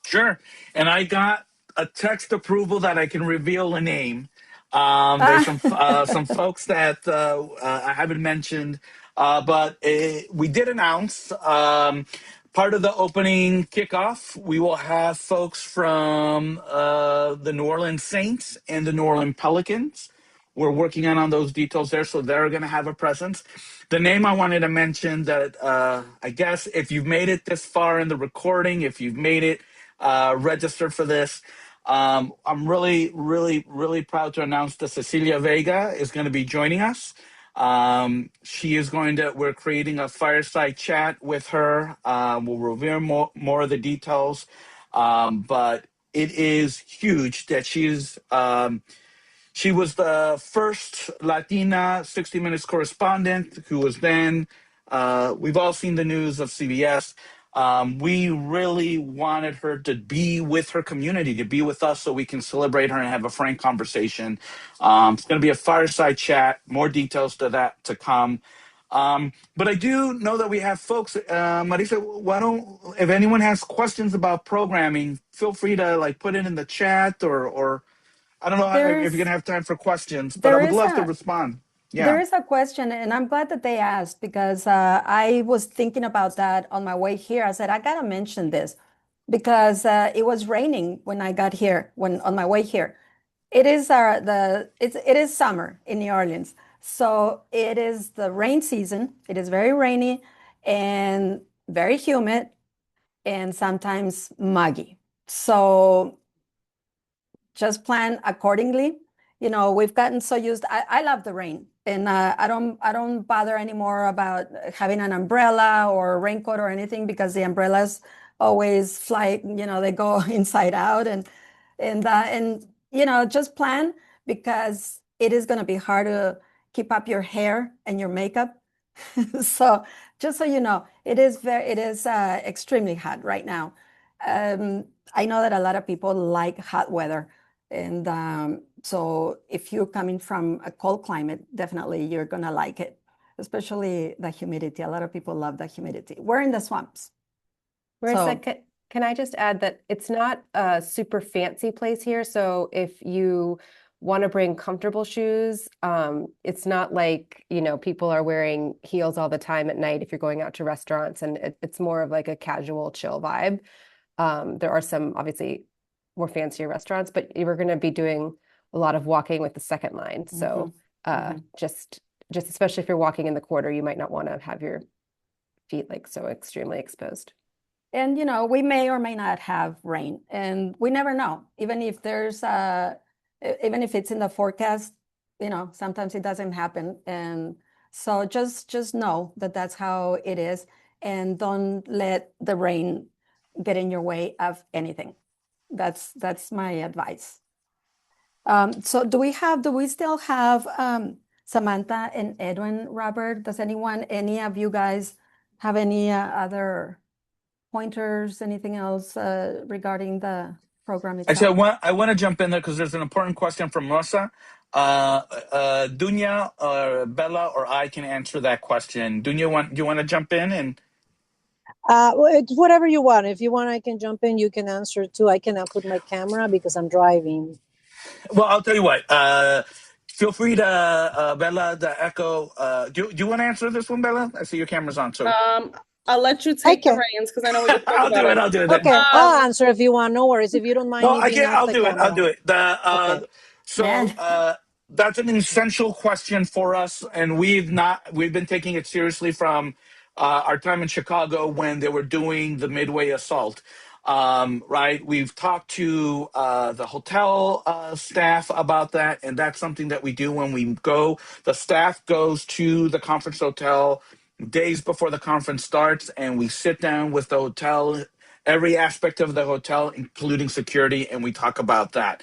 Sure. And I got a text approval that I can reveal a name. There's some folks that I haven't mentioned, but we did announce part of the opening kickoff. We will have folks from the New Orleans Saints and the New Orleans Pelicans. We're working on those details there, so they're going to have a presence. The name I wanted to mention that I guess if you've made it this far in the recording, if you've made it registered for this, I'm really, really, really proud to announce that Cecilia Vega is going to be joining us. She is we're creating a fireside chat with her. We'll reveal more of the details, but it is huge that she was the first Latina 60 Minutes correspondent who was then, we've all seen the news of CBS. We really wanted her to be with her community, to be with us so we can celebrate her and have a frank conversation. It's going to be a fireside chat, more details to that to come. But I do know that we have folks, Marisa, if anyone has questions about programming, feel free to put it in the chat or I don't know if you're going to have time for questions, but I would love to respond. Yeah. There is a question, and I'm glad that they asked, because I was thinking about that on my way here. I said, I got to mention this because it was raining when I got here, on my way here. It is it is summer in New Orleans. So it is the rain season. It is very rainy and very humid and sometimes muggy. So just plan accordingly. You know, we've gotten so used. I love the rain, and I don't bother anymore about having an umbrella or a raincoat or anything because the umbrellas always fly. You know, they go inside out, and you know, just plan because it is going to be hard to keep up your hair and your makeup. So just so you know, it is extremely hot right now. Um, I know that a lot of people like hot weather. And so if you're coming from a cold climate, definitely you're going to like it, especially the humidity. A lot of people love the humidity. We're in the swamps. Marissa, So can I just add that it's not a super fancy place here. So if you want to bring comfortable shoes, it's not like, you know, people are wearing heels all the time at night if you're going out to restaurants, and it's more of like a casual, chill vibe. There are some obviously more fancier restaurants, but we're going to be doing a lot of walking with the second line. So just especially if you're walking in the quarter, you might not want to have your feet like so extremely exposed. and you know, we may or may not have rain, and we never know. Even if it's in the forecast, you know, sometimes it doesn't happen. And so just know that that's how it is, and don't let the rain get in your way of anything. That's my advice. So do we still have Samantha and Edwin, Robert? Does any of you guys have any other pointers, anything else regarding the program Actually, itself? I want to jump in there because there's an important question from Rosa. Dunya, Bella, or I can answer that question. Dunya, do you want to jump in? And Well, it's whatever you want. If you want, I can jump in. You can answer too. I cannot put my camera because I'm driving. well, I'll tell you what. Feel free to Bella, the echo. Do you want to answer this one, Bella? I see your camera's on, so I'll let you I take the can. reins because I know we just spoke I'll about do it. it. I'll do it then. Okay, I'll Um, answer if you want. No worries. If you don't mind No, me I being can't. off I'll the do it. I'll camera. do it. Okay. So Man, that's an essential question for us, and we've been taking it seriously from our time in Chicago when they were doing the Midway assault. Right, we've talked to the hotel staff about that, and that's something that we do when we go. The staff goes to the conference hotel days before the conference starts, and we sit down with the hotel, every aspect of the hotel, including security, and we talk about that.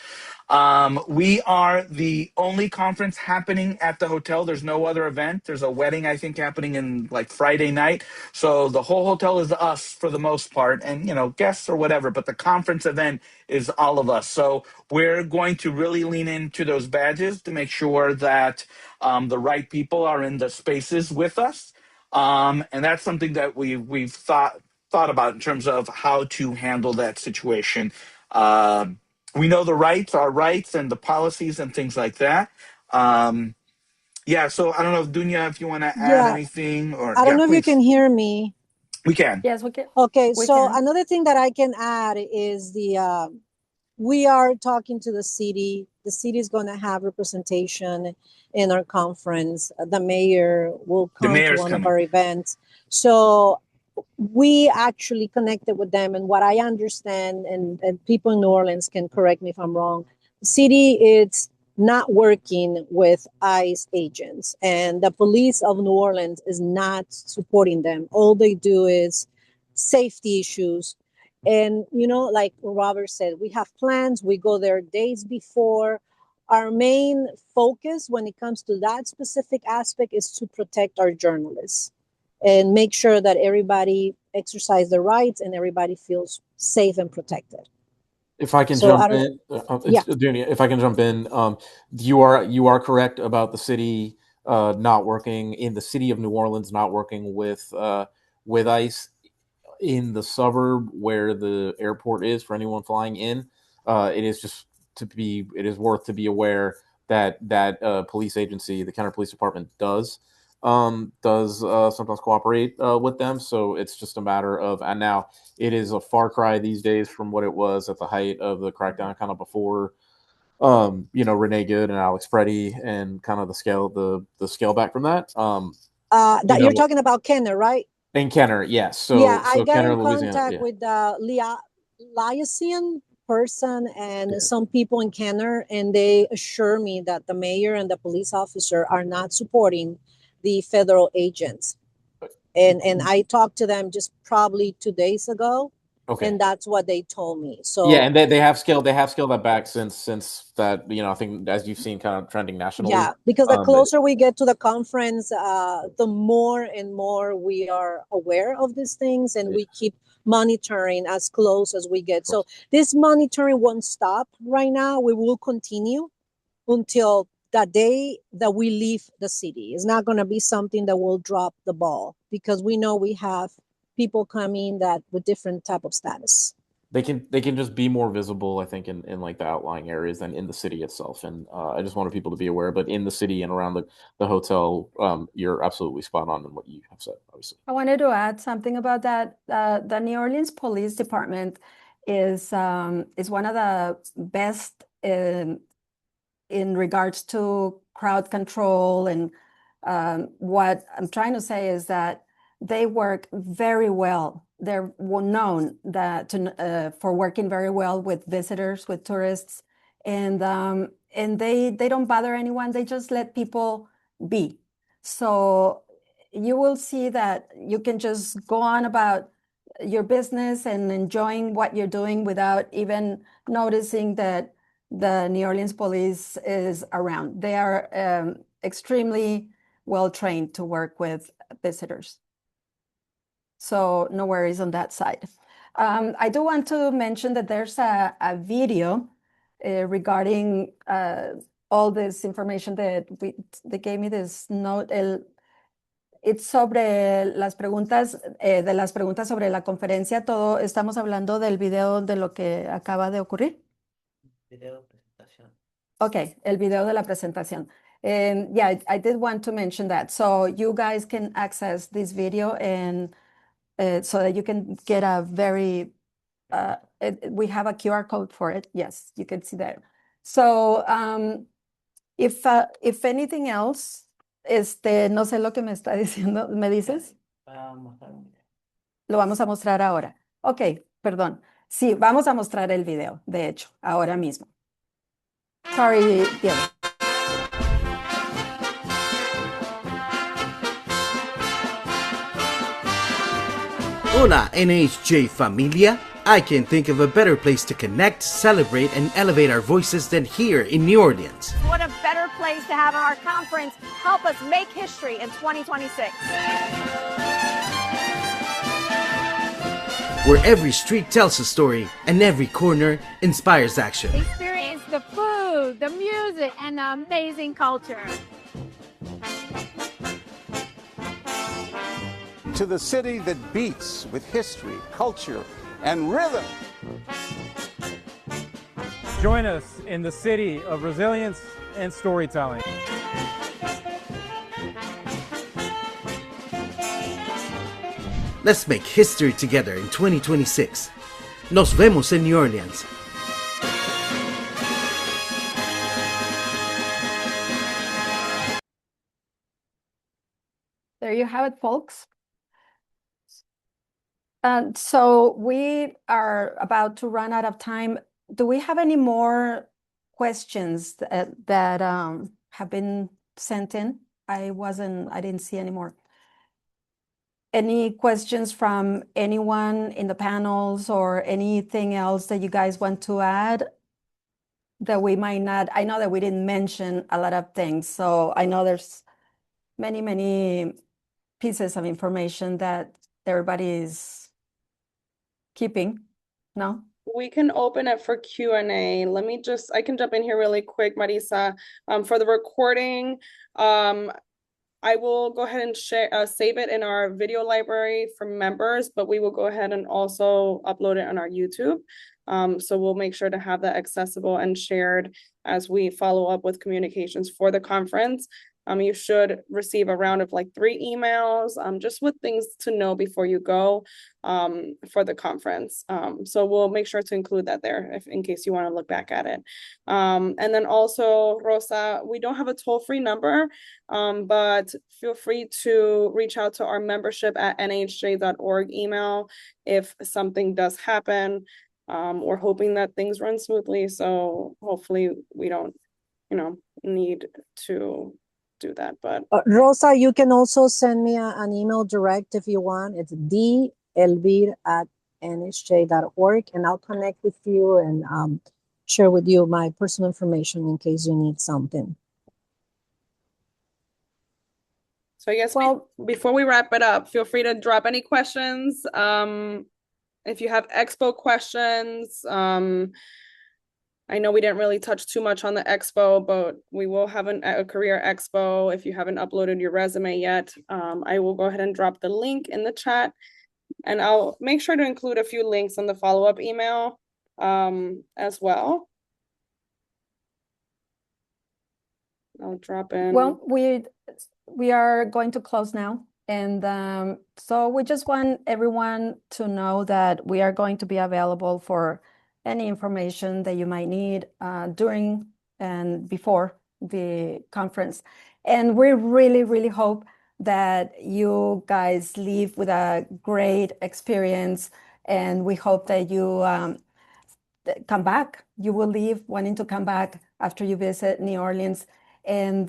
We are the only conference happening at the hotel. There's no other event. There's a wedding, I think, happening in like Friday night. So the whole hotel is us for the most part, and you know, guests or whatever. But the conference event is all of us. So we're going to really lean into those badges to make sure that the right people are in the spaces with us. And that's something that we've thought about in terms of how to handle that situation. We know the rights, our rights, and the policies and things like that. Yeah, so I don't know, Dunya, if you want to add Yeah, anything, or I don't yeah, know if you please. can hear me. We can. yes, Okay, we so can. another thing that I can add is we are talking to the city. The city is going to have representation in our conference. The mayor will The come to mayor's one of coming. our events. So we actually connected with them. And what I understand, and people in New Orleans can correct me if I'm wrong, the city is not working with ICE agents. And the police of New Orleans is not supporting them. All they do is safety issues. And, you know, like Robert said, we have plans, we go there days before. Our main focus when it comes to that specific aspect is to protect our journalists and make sure that everybody exercise their rights and everybody feels safe and protected. If I can So I jump don't, in, yeah, if I can jump in, you are correct about the city not working in the city of New Orleans, not working with ICE in the suburb where the airport is for anyone flying in. It is worth to be aware that police agency, the counter police department, does sometimes cooperate with them. So it's just a matter of, and now it is a far cry these days from what it was at the height of the crackdown, kind of before Renee Good and Alex Preddy, and kind of the scale back from that. That you're talking about Kenner, right? In Kenner, yes. Yeah, I So got Kenner, in Louisiana, contact yeah. with the liaison person and some people in Kenner, and they assure me that the mayor and the police officer are not supporting the federal agents. And I talked to them just probably 2 days ago, Okay. and that's what they told me. So yeah, and they have scaled that back since that, I think, as you've seen, kind of trending nationally. yeah, because the closer we get to the conference, the more and more we are aware of these things, and we keep monitoring as close as we get. So this monitoring won't stop right now. We will continue until the day that we leave the city. It's not going to be something that will drop the ball, because we know we have people coming that with different type of status. They can just be more visible, I think, in like the outlying areas than in the city itself. And I just wanted people to be aware. But in the city and around the hotel, you're absolutely spot on in what you have said, obviously. I wanted to add something about that. The New Orleans Police Department is one of the best in regards to crowd control. And what I'm trying to say is that they work very well. They're known for working very well with visitors, with tourists, and they don't bother anyone. They just let people be. So you will see that you can just go on about your business and enjoying what you're doing without even noticing that the New Orleans police is around. They are extremely well trained to work with visitors. So no worries on that side. I do want to mention that there's a video regarding all this information that they gave me this note. It's sobre las preguntas, de las preguntas sobre la conferencia. Todo estamos hablando del video de lo que acaba de ocurrir. Video presentación. Okay, el video de la presentación. And yeah, I did want to mention that. So you guys can access this video, and so that you can get a very, we have a QR code for it. Yes, you can see that. So if anything else, no sé lo que me está diciendo, ¿me dices? Lo vamos a mostrar ahora. Ok, perdón. Sí, vamos a mostrar el video, de hecho, ahora mismo. Sorry, Diego. Hola, NAHJ familia. I can't think of a better place to connect, celebrate, and elevate our voices than here in New Orleans. What a better place to have our conference help us make history in 2026. Where every street tells a story and every corner inspires action. Experience the food, the music, and the amazing culture. To the city that beats with history, culture, and rhythm. Join us in the city of resilience and storytelling. Let's make history together in 2026. Nos vemos en New Orleans. There you have it, folks. So we are about to run out of time. Do we have any more questions that have been sent in? I didn't see any more. Any questions from anyone in the panels or anything else that you guys want to add that we might not? I know that we didn't mention a lot of things, so I know there's many, many pieces of information that everybody is keeping. No? We can open it for Q&A. I can jump in here really quick, Marisa. For the recording, I will go ahead and save it in our video library for members, but we will go ahead and also upload it on our YouTube. So we'll make sure to have that accessible and shared as we follow up with communications for the conference. You should receive a round of like 3 emails, just with things to know before you go for the conference. So we'll make sure to include that there if in case you want to look back at it. And then also, Rosa, we don't have a toll-free number, but feel free to reach out to our membership at nhj.org email if something does happen. We're hoping that things run smoothly, so hopefully we don't, need to do that. But Rosa, you can also send me an email direct if you want. It's delvir@nhj.org, and I'll connect with you and share with you my personal information in case you need something. So I guess before we wrap it up, feel free to drop any questions. If you have expo questions, I know we didn't really touch too much on the expo, but we will have a career expo. If you haven't uploaded your resume yet, I will go ahead and drop the link in the chat, and I'll make sure to include a few links on the follow-up email as well. I'll drop in. Well, we are going to close now. And so we just want everyone to know that we are going to be available for any information that you might need during and before the conference. And we really, really hope that you guys leave with a great experience. And we hope that you come back. You will leave wanting to come back after you visit New Orleans and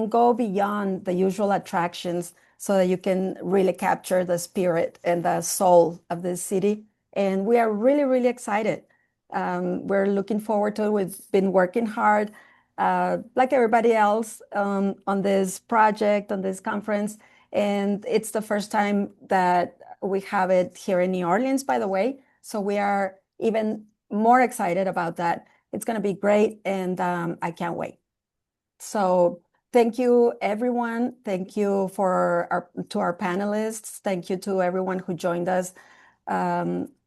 go beyond the usual attractions so that you can really capture the spirit and the soul of this city. And we are really, really excited. We're looking forward to it. We've been working hard, like everybody else, on this project, on this conference. And it's the first time that we have it here in New Orleans, by the way. So we are even more excited about that. It's going to be great, and I can't wait. So thank you, everyone. Thank you to our panelists. Thank you to everyone who joined us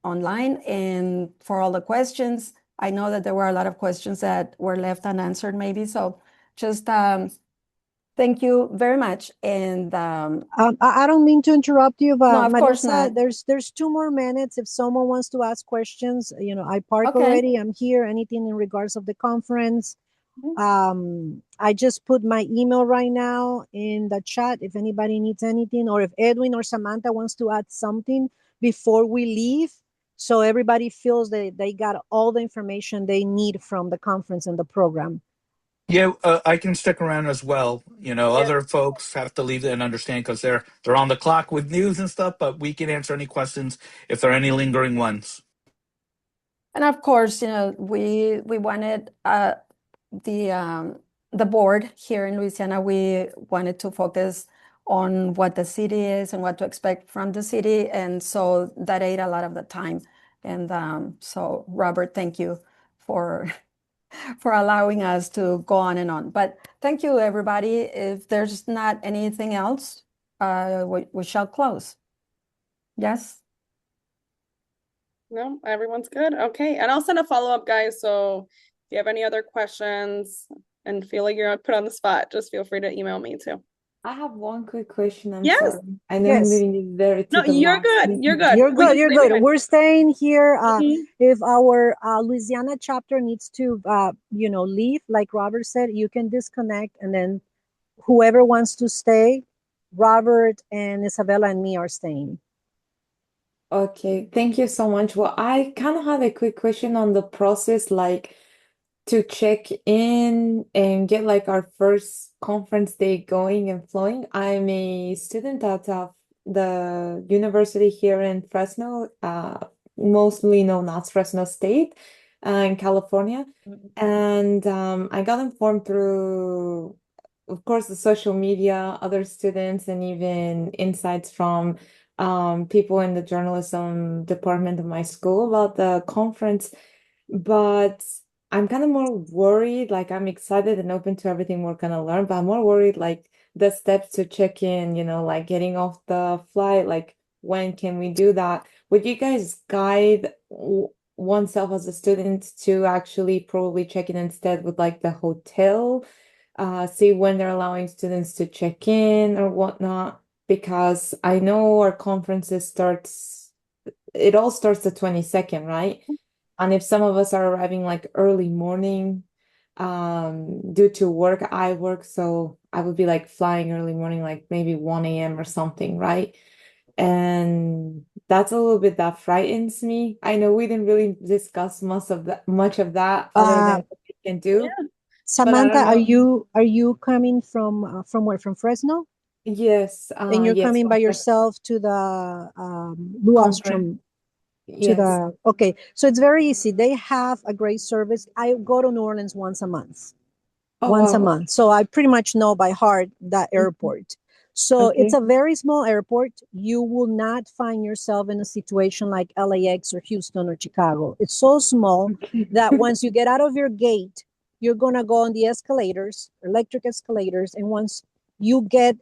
online and for all the questions. I know that there were a lot of questions that were left unanswered, maybe. So just thank you very much. And I don't mean to interrupt you, but no, of course Marisa, not. there's 2 more minutes. If someone wants to ask questions, I park Okay. already. I'm here. Anything in regards of the conference. I just put my email right now in the chat if anybody needs anything, or if Edwin or Samantha wants to add something before we leave, so everybody feels that they got all the information they need from the conference and the program. Yeah, I can stick around as well. Other folks have to leave and understand because they're on the clock with news and stuff, but we can answer any questions if there are any lingering ones. And of course, we wanted the board here in Louisiana, we wanted to focus on what the city is and what to expect from the city. And so that ate a lot of the time. And so Robert, thank you for allowing us to go on and on. But thank you, everybody. If there's not anything else, we shall close. Yes? No, everyone's good. Okay. And I'll send a follow-up, guys. So if you have any other questions and feel like you're put on the spot, just feel free to email me too. I have one quick question. I'm Yes. sorry. I know I'm leaving you there to No, the you're last good. minute. You're good. You're good. You're good. Anyway. We're staying here. If our Louisiana chapter needs to, leave, like Robert said, you can disconnect, and then whoever wants to stay, Robert and Isabella and me are staying. Okay, thank you so much. Well, I kind of have a quick question on the process, like to check in and get like our first conference day going and flowing. I'm a student at the university here in Fresno, mostly known as Fresno State, in California. And I got informed through, of course, the social media, other students, and even insights from people in the journalism department of my school about the conference. But I'm kind of more worried, like I'm excited and open to everything we're gonna learn, but I'm more worried like the steps to check in, like getting off the flight, like when can we do that? Would you guys guide oneself as a student to actually probably check in instead with like the hotel see when they're allowing students to check in or whatnot, because I know our conferences starts, it all starts the 22nd, right? And if some of us are arriving like early morning, due to work, I work, so I would be like flying early morning, like maybe 1 a.m. or something, right? And that's a little bit that frightens me. I know we didn't really discuss much of that other than what we can do, but I Samantha, don't know. are you coming from where? From Fresno? Yes, And you're yes, coming by from the yourself to the conference. Luastrom to Yes. the okay. So it's very easy. They have a great service. I go to New Orleans once a month. Oh, Once a wow. month. So I pretty much know by heart that Mhm. airport. So it's Okay. a very small airport. You will not find yourself in a situation like LAX or Houston or Chicago. It's so small Okay. that once you get out of your gate, you're going to go on the escalators, electric escalators. And once you get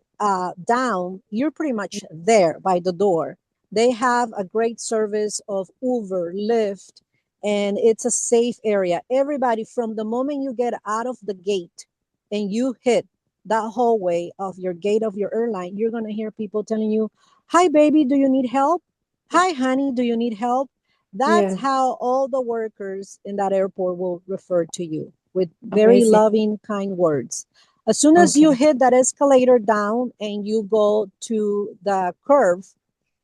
down, you're pretty much there by the door. They have a great service of Uber, Lyft, and it's a safe area. Everybody, from the moment you get out of the gate and you hit that hallway of your gate of your airline, you're going to hear people telling you, "Hi, baby, do you need help? Hi, honey, do you need help?" That's Yeah, how all the workers in that airport will refer to you, with very amazing. loving, kind words. As soon as you Okay. hit that escalator down and you go to the curve,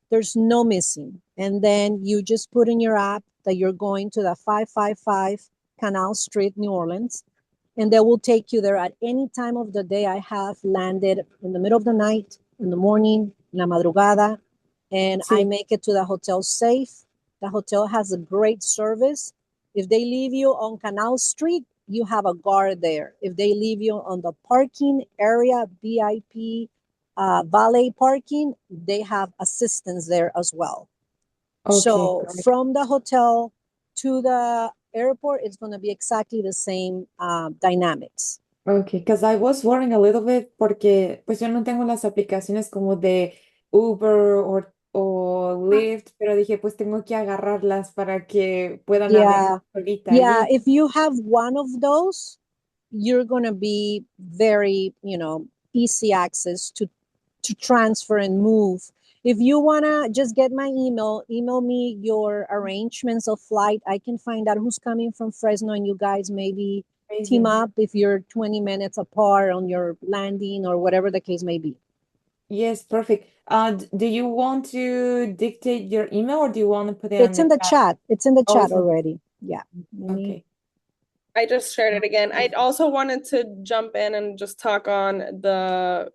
there's no missing. And then you just put in your app that you're going to the 555 Canal Street, New Orleans, and they will take you there at any time of the day. I have landed in the middle of the night, in the morning, la madrugada, and I Sí. make it to the hotel safe. The hotel has a great service. If they leave you on Canal Street, you have a guard there. If they leave you on the parking area, VIP, valet parking, they have assistants there as well. Okay, So great. from the hotel to the airport, it's going to be exactly the same dynamics. Okay, because I was worrying a little bit porque pues yo no tengo las aplicaciones como de Uber o Lyft, pero dije pues tengo que agarrarlas para que pueda navegar Yeah. ahorita Yeah. allí. If you have one of those, you're going to be very, easy access to transfer and move. If you want to just get my email me your arrangements of flight. I can find out who's coming from Fresno and you guys maybe team Amazing. up if you're 20 minutes apart on your landing or whatever the case may be. Yes, perfect. Do you want to dictate your email or do you want to put it on It's the in the chat? chat. It's in the Oh, chat it's on the already. Yeah. Let me. Okay. I just shared it again. I also wanted to jump in and just talk on the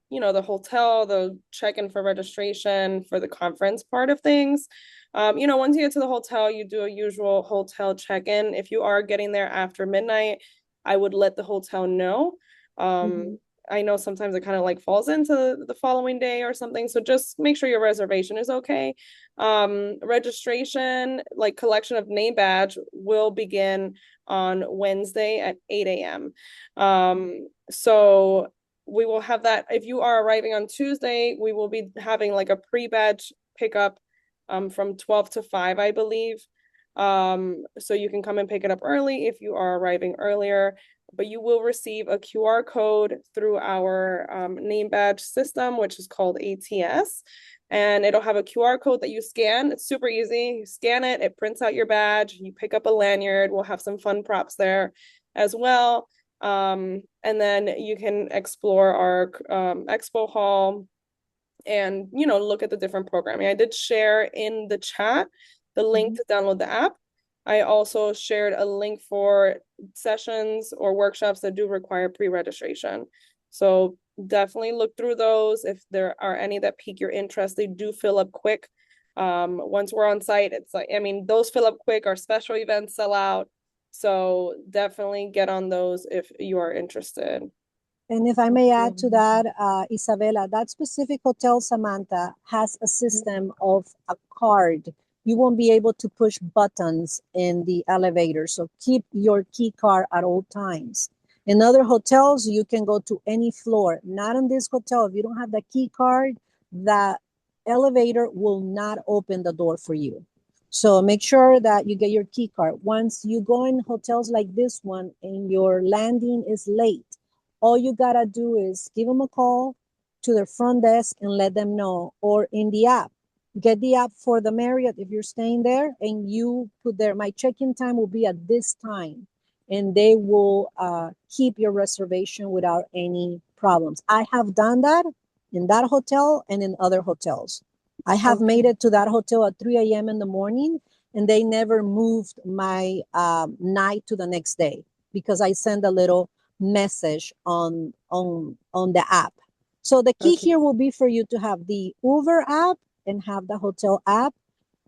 hotel, the check-in for registration for the conference part of things. Once you get to the hotel, you do a usual hotel check-in. If you are getting there after midnight, I would let the hotel know. Mhm. I know sometimes it kind of like falls into the following day or something. So just make sure your reservation is okay. Registration, like collection of name badge, will begin on Wednesday at 8 a.m. So we will have that. If you are arriving on Tuesday, we will be having like a pre-badge pickup from 12 to 5, I believe. So you can come and pick it up early if you are arriving earlier, but you will receive a QR code through our name badge system, which is called ATS. And it'll have a QR code that you scan. It's super easy. You scan it, it prints out your badge, you pick up a lanyard. We'll have some fun props there as well. And then you can explore our expo hall and look at the different programming. I did share in the chat the link to download the app. I also shared a link for sessions or workshops that do require pre-registration. So definitely look through those. If there are any that pique your interest, they do fill up quick. Once we're on site, it's like, I mean, those fill up quick. Our special events sell out. So definitely get on those if you are interested. And if I may add to that, Isabella, that specific hotel, Samantha, has a system of a card. You won't be able to push buttons in the elevator. So keep your key card at all times. In other hotels, you can go to any floor. Not in this hotel. If you don't have the key card, the elevator will not open the door for you. So make sure that you get your key card. Once you go in hotels like this one and your landing is late, all you gotta do is give them a call to their front desk and let them know, or in the app. Get the app for the Marriott if you're staying there, and you put there, my check-in time will be at this time, and they will keep your reservation without any problems. I have done that in that hotel and in other hotels. I have made it to that hotel at 3 a.m. in the morning, and they never moved my night to the next day because I send a little message on the app. So the key here will be for you to have the Uber app and have the hotel app,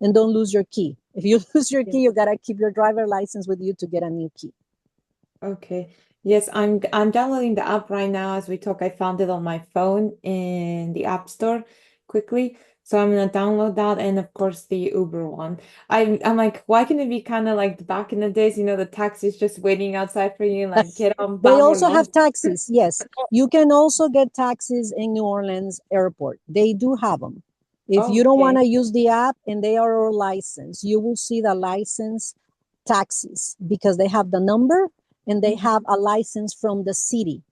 and don't lose your key. If you lose your key, you gotta keep your driver license with you to get a new key. Okay. Yes, I'm downloading the app right now as we talk. I found it on my phone in the App Store quickly. So I'm gonna download that, and of course the Uber one. I'm like, why can it be kind of like back in the days, the taxi's just waiting outside for you, like get on, They also vámonos. have taxis. Yes, you can also get taxis in New Orleans airport. They do have them. If you don't want to use the app and they are all licensed, you will see the license taxis because they have the number and they have a license from the city.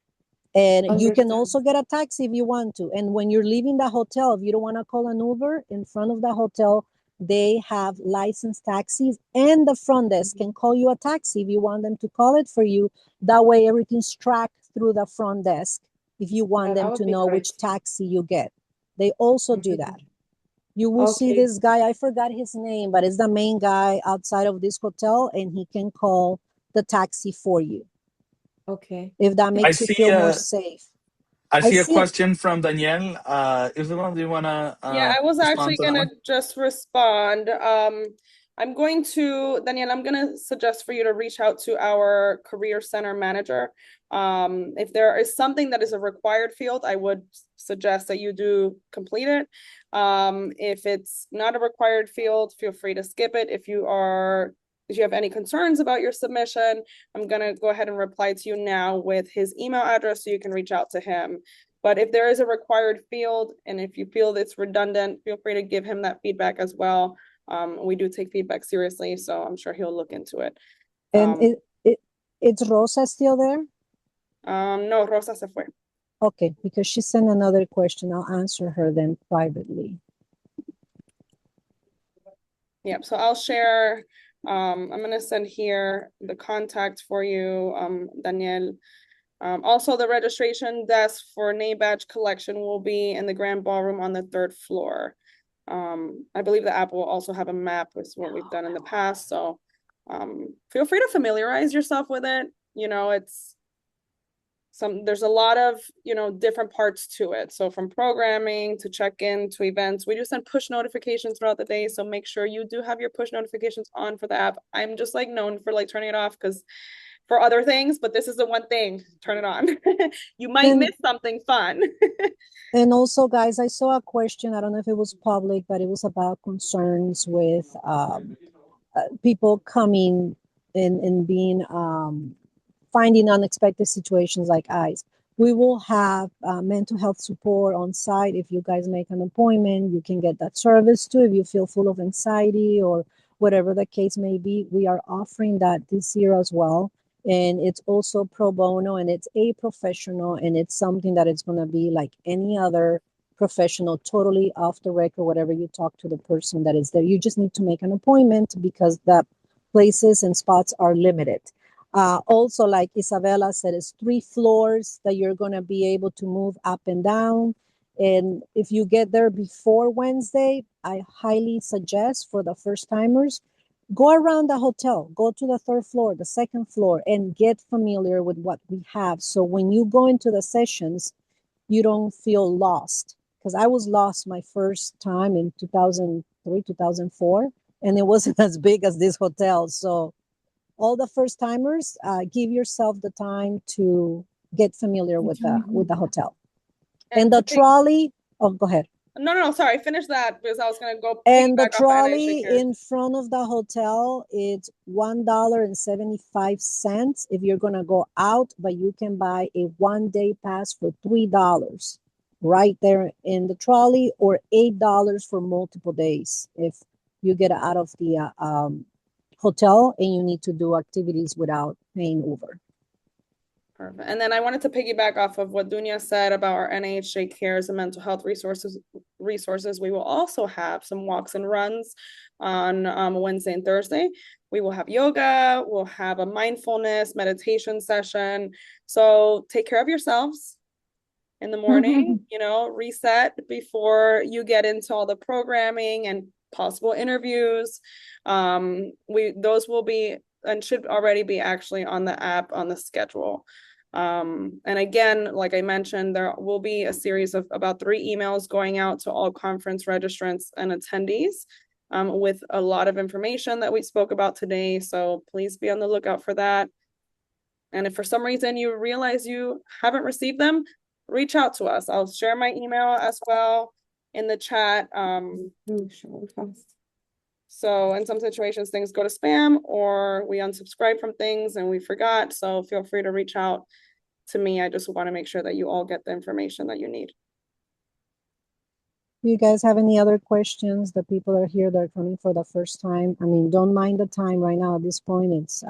And you can also get a taxi if you want to. And when you're leaving the hotel, if you don't want to call an Uber, in front of the hotel, they have licensed taxis, and the front desk can call you a taxi if you want them to call it for you. That way, everything's tracked through the front desk if you want them to know which taxi you get. They also do that. You will see this guy, I forgot his name, but it's the main guy outside of this hotel, and he can call the taxi for you. Okay. If that I makes you see feel more safe. I see a see question from Danielle. Isabel, do you want to Yeah, I was respond actually to that gonna one? just respond. Danielle, I'm gonna suggest for you to reach out to our career center manager. If there is something that is a required field, I would suggest that you do complete it. If it's not a required field, feel free to skip it. If you have any concerns about your submission, I'm gonna go ahead and reply to you now with his email address so you can reach out to him. But if there is a required field, and if you feel it's redundant, feel free to give him that feedback as well. We do take feedback seriously, so I'm sure he'll look into it. And it's Rosa still there? No, Rosa se fue. Okay, because she sent another question. I'll answer her then privately. Yep, so I'll share, I'm gonna send here the contact for you, Danielle. Also, the registration desk for name badge collection will be in the grand ballroom on the 3rd floor. I believe the app will also have a map, is what we've done in the past. So feel free to familiarize yourself with it. There's a lot of, different parts to it. So from programming to check-in to events, we do send push notifications throughout the day. So make sure you do have your push notifications on for the app. I'm just known for turning it off because for other things, but this is the one thing, turn it on. You might miss something fun. And also, guys, I saw a question. I don't know if it was public, but it was about concerns with people coming and being finding unexpected situations like ICE. We will have mental health support on site. If you guys make an appointment, you can get that service too. If you feel full of anxiety or whatever the case may be, we are offering that this year as well. And it's also pro bono, and it's a professional, and it's something that it's going to be like any other professional, totally off the record, whatever you talk to the person that is there. You just need to make an appointment because the places and spots are limited. Also, like Isabella said, it's 3 floors that you're going to be able to move up and down. And if you get there before Wednesday, I highly suggest for the first timers, go around the hotel, go to the 3rd floor, the 2nd floor, and get familiar with what we have. So when you go into the sessions, you don't feel lost. Because I was lost my first time in 2003, 2004, and it wasn't as big as this hotel. So all the first timers, give yourself the time to get familiar with the hotel. And the trolley, oh, go ahead. No, sorry, finish that because I was gonna go. And the trolley in front of the hotel, it's $1.75 if you're gonna go out, but you can buy a 1-day pass for $3 right there in the trolley, or $8 for multiple days if you get out of the hotel and you need to do activities without paying Uber. Perfect. And then I wanted to piggyback off of what Dunya said about our NAHJ Cares and mental health resources. We will also have some walks and runs on Wednesday and Thursday. We will have yoga. We'll have a mindfulness meditation session. So take care of yourselves in the morning, reset before you get into all the programming and possible interviews. Those will be and should already be actually on the app on the schedule. And again, like I mentioned, there will be a series of about 3 emails going out to all conference registrants and attendees with a lot of information that we spoke about today. So please be on the lookout for that. And if for some reason you realize you haven't received them, reach out to us. I'll share my email as well in the chat. So in some situations, things go to spam or we unsubscribe from things and we forgot. So feel free to reach out to me. I just want to make sure that you all get the information that you need. Do you guys have any other questions? The people are here, they're coming for the first time. I mean, don't mind the time right now at this point. It's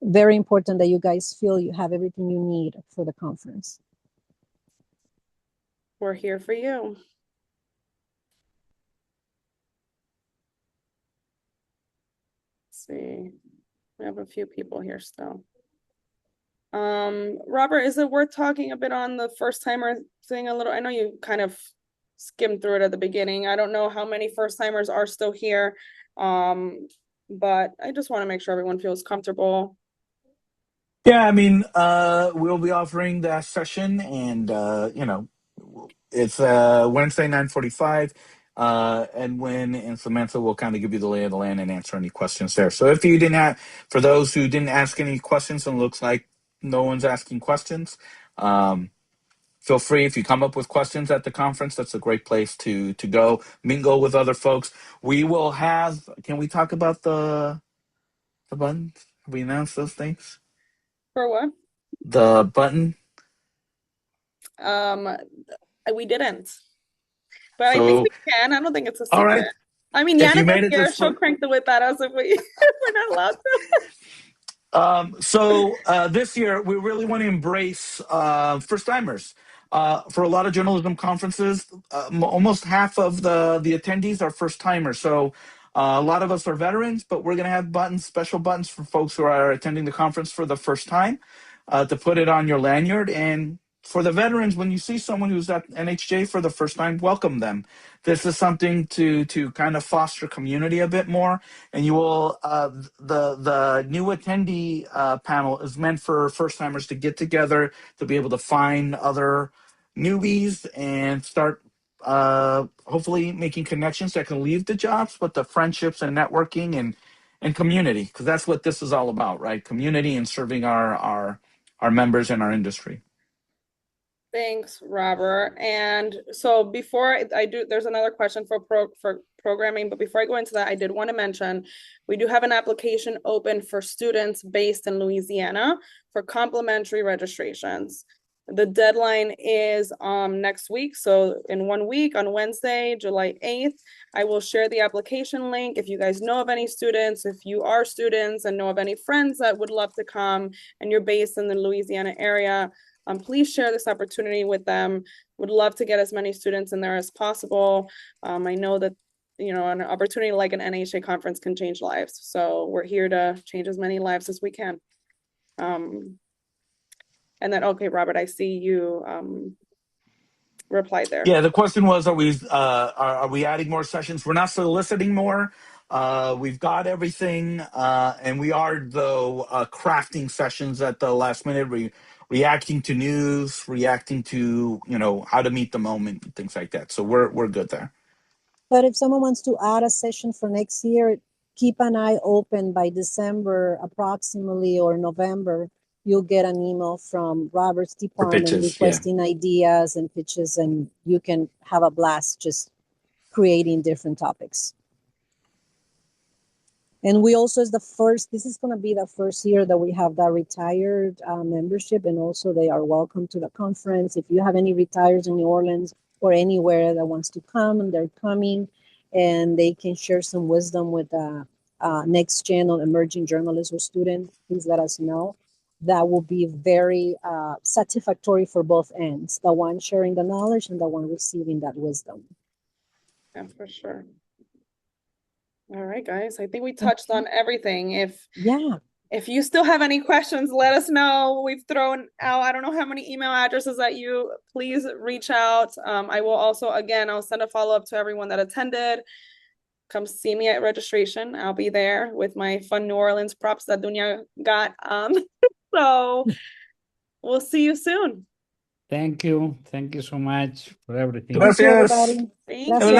very important that you guys feel you have everything you need for the conference. We're here for you. Let's see. We have a few people here still. Robert, is it worth talking a bit on the first timer thing a little? I know you kind of skimmed through it at the beginning. I don't know how many first timers are still here. But I just want to make sure everyone feels comfortable. Yeah, I mean, we'll be offering that session, and it's Wednesday 9:45. Edwin and Samantha will kind of give you the lay of the land and answer any questions there. So if you didn't have, for those who didn't ask any questions and looks like no one's asking questions, feel free. If you come up with questions at the conference, that's a great place to go mingle with other folks. We will have. Can we talk about the buttons? Have we announced those things? For what? The button. We didn't. But I think we can. I don't think it's a secret. All right. I mean, If you Yana's made it here. this She'll far. crank the whip at us if we're not allowed to. So this year, we really want to embrace first-timers. For a lot of journalism conferences, almost half of the attendees are first-timers. So a lot of us are veterans, but we're going to have buttons, special buttons for folks who are attending the conference for the first time to put it on your lanyard. And for the veterans, when you see someone who's at NHJ for the first time, welcome them. This is something to kind of foster community a bit more. And you will, the new attendee panel is meant for first timers to get together, to be able to find other newbies and start hopefully making connections that can lead to jobs, but the friendships and networking and community, because that's what this is all about, right? Community and serving our members in our industry. Thanks, Robert. And so before I do, there's another question for programming, but before I go into that, I did want to mention we do have an application open for students based in Louisiana for complimentary registrations. The deadline is next week. So in 1 week on Wednesday, July 8th, I will share the application link. If you guys know of any students, if you are students and know of any friends that would love to come and you're based in the Louisiana area, please share this opportunity with them. Would love to get as many students in there as possible. I know that, an opportunity like an NAHJ conference can change lives. So we're here to change as many lives as we can. And then, okay, Robert, I see you replied there. Yeah, the question was, are we adding more sessions? We're not soliciting more. We've got everything, and we are, though, crafting sessions at the last minute, reacting to news, reacting to, how to meet the moment, and things like that. So we're good there. But if someone wants to add a session for next year, keep an eye open by December approximately or November. You'll get an email from Robert's department requesting ideas and pitches, and you can have a blast just creating different topics. And we also this is going to be the first year that we have that retired membership, and also they are welcome to the conference. If you have any retires in New Orleans or anywhere that wants to come, and they're coming, and they can share some wisdom with the next gen or emerging journalist or student, please let us know. that will be very satisfactory for both ends, the one sharing the knowledge and the one receiving that wisdom. Yeah, for sure. All right, guys, I think we touched on everything. If you still have any questions, let us know. We've thrown out, I don't know how many email addresses that you, please reach out. I will also, again, I'll send a follow-up to everyone that attended. Come see me at registration. I'll be there with my fun New Orleans props that Dunya got. So we'll see you soon. Thank you. Thank you so much for everything. Thank you, Gracias. everybody. Thank Gracias. you.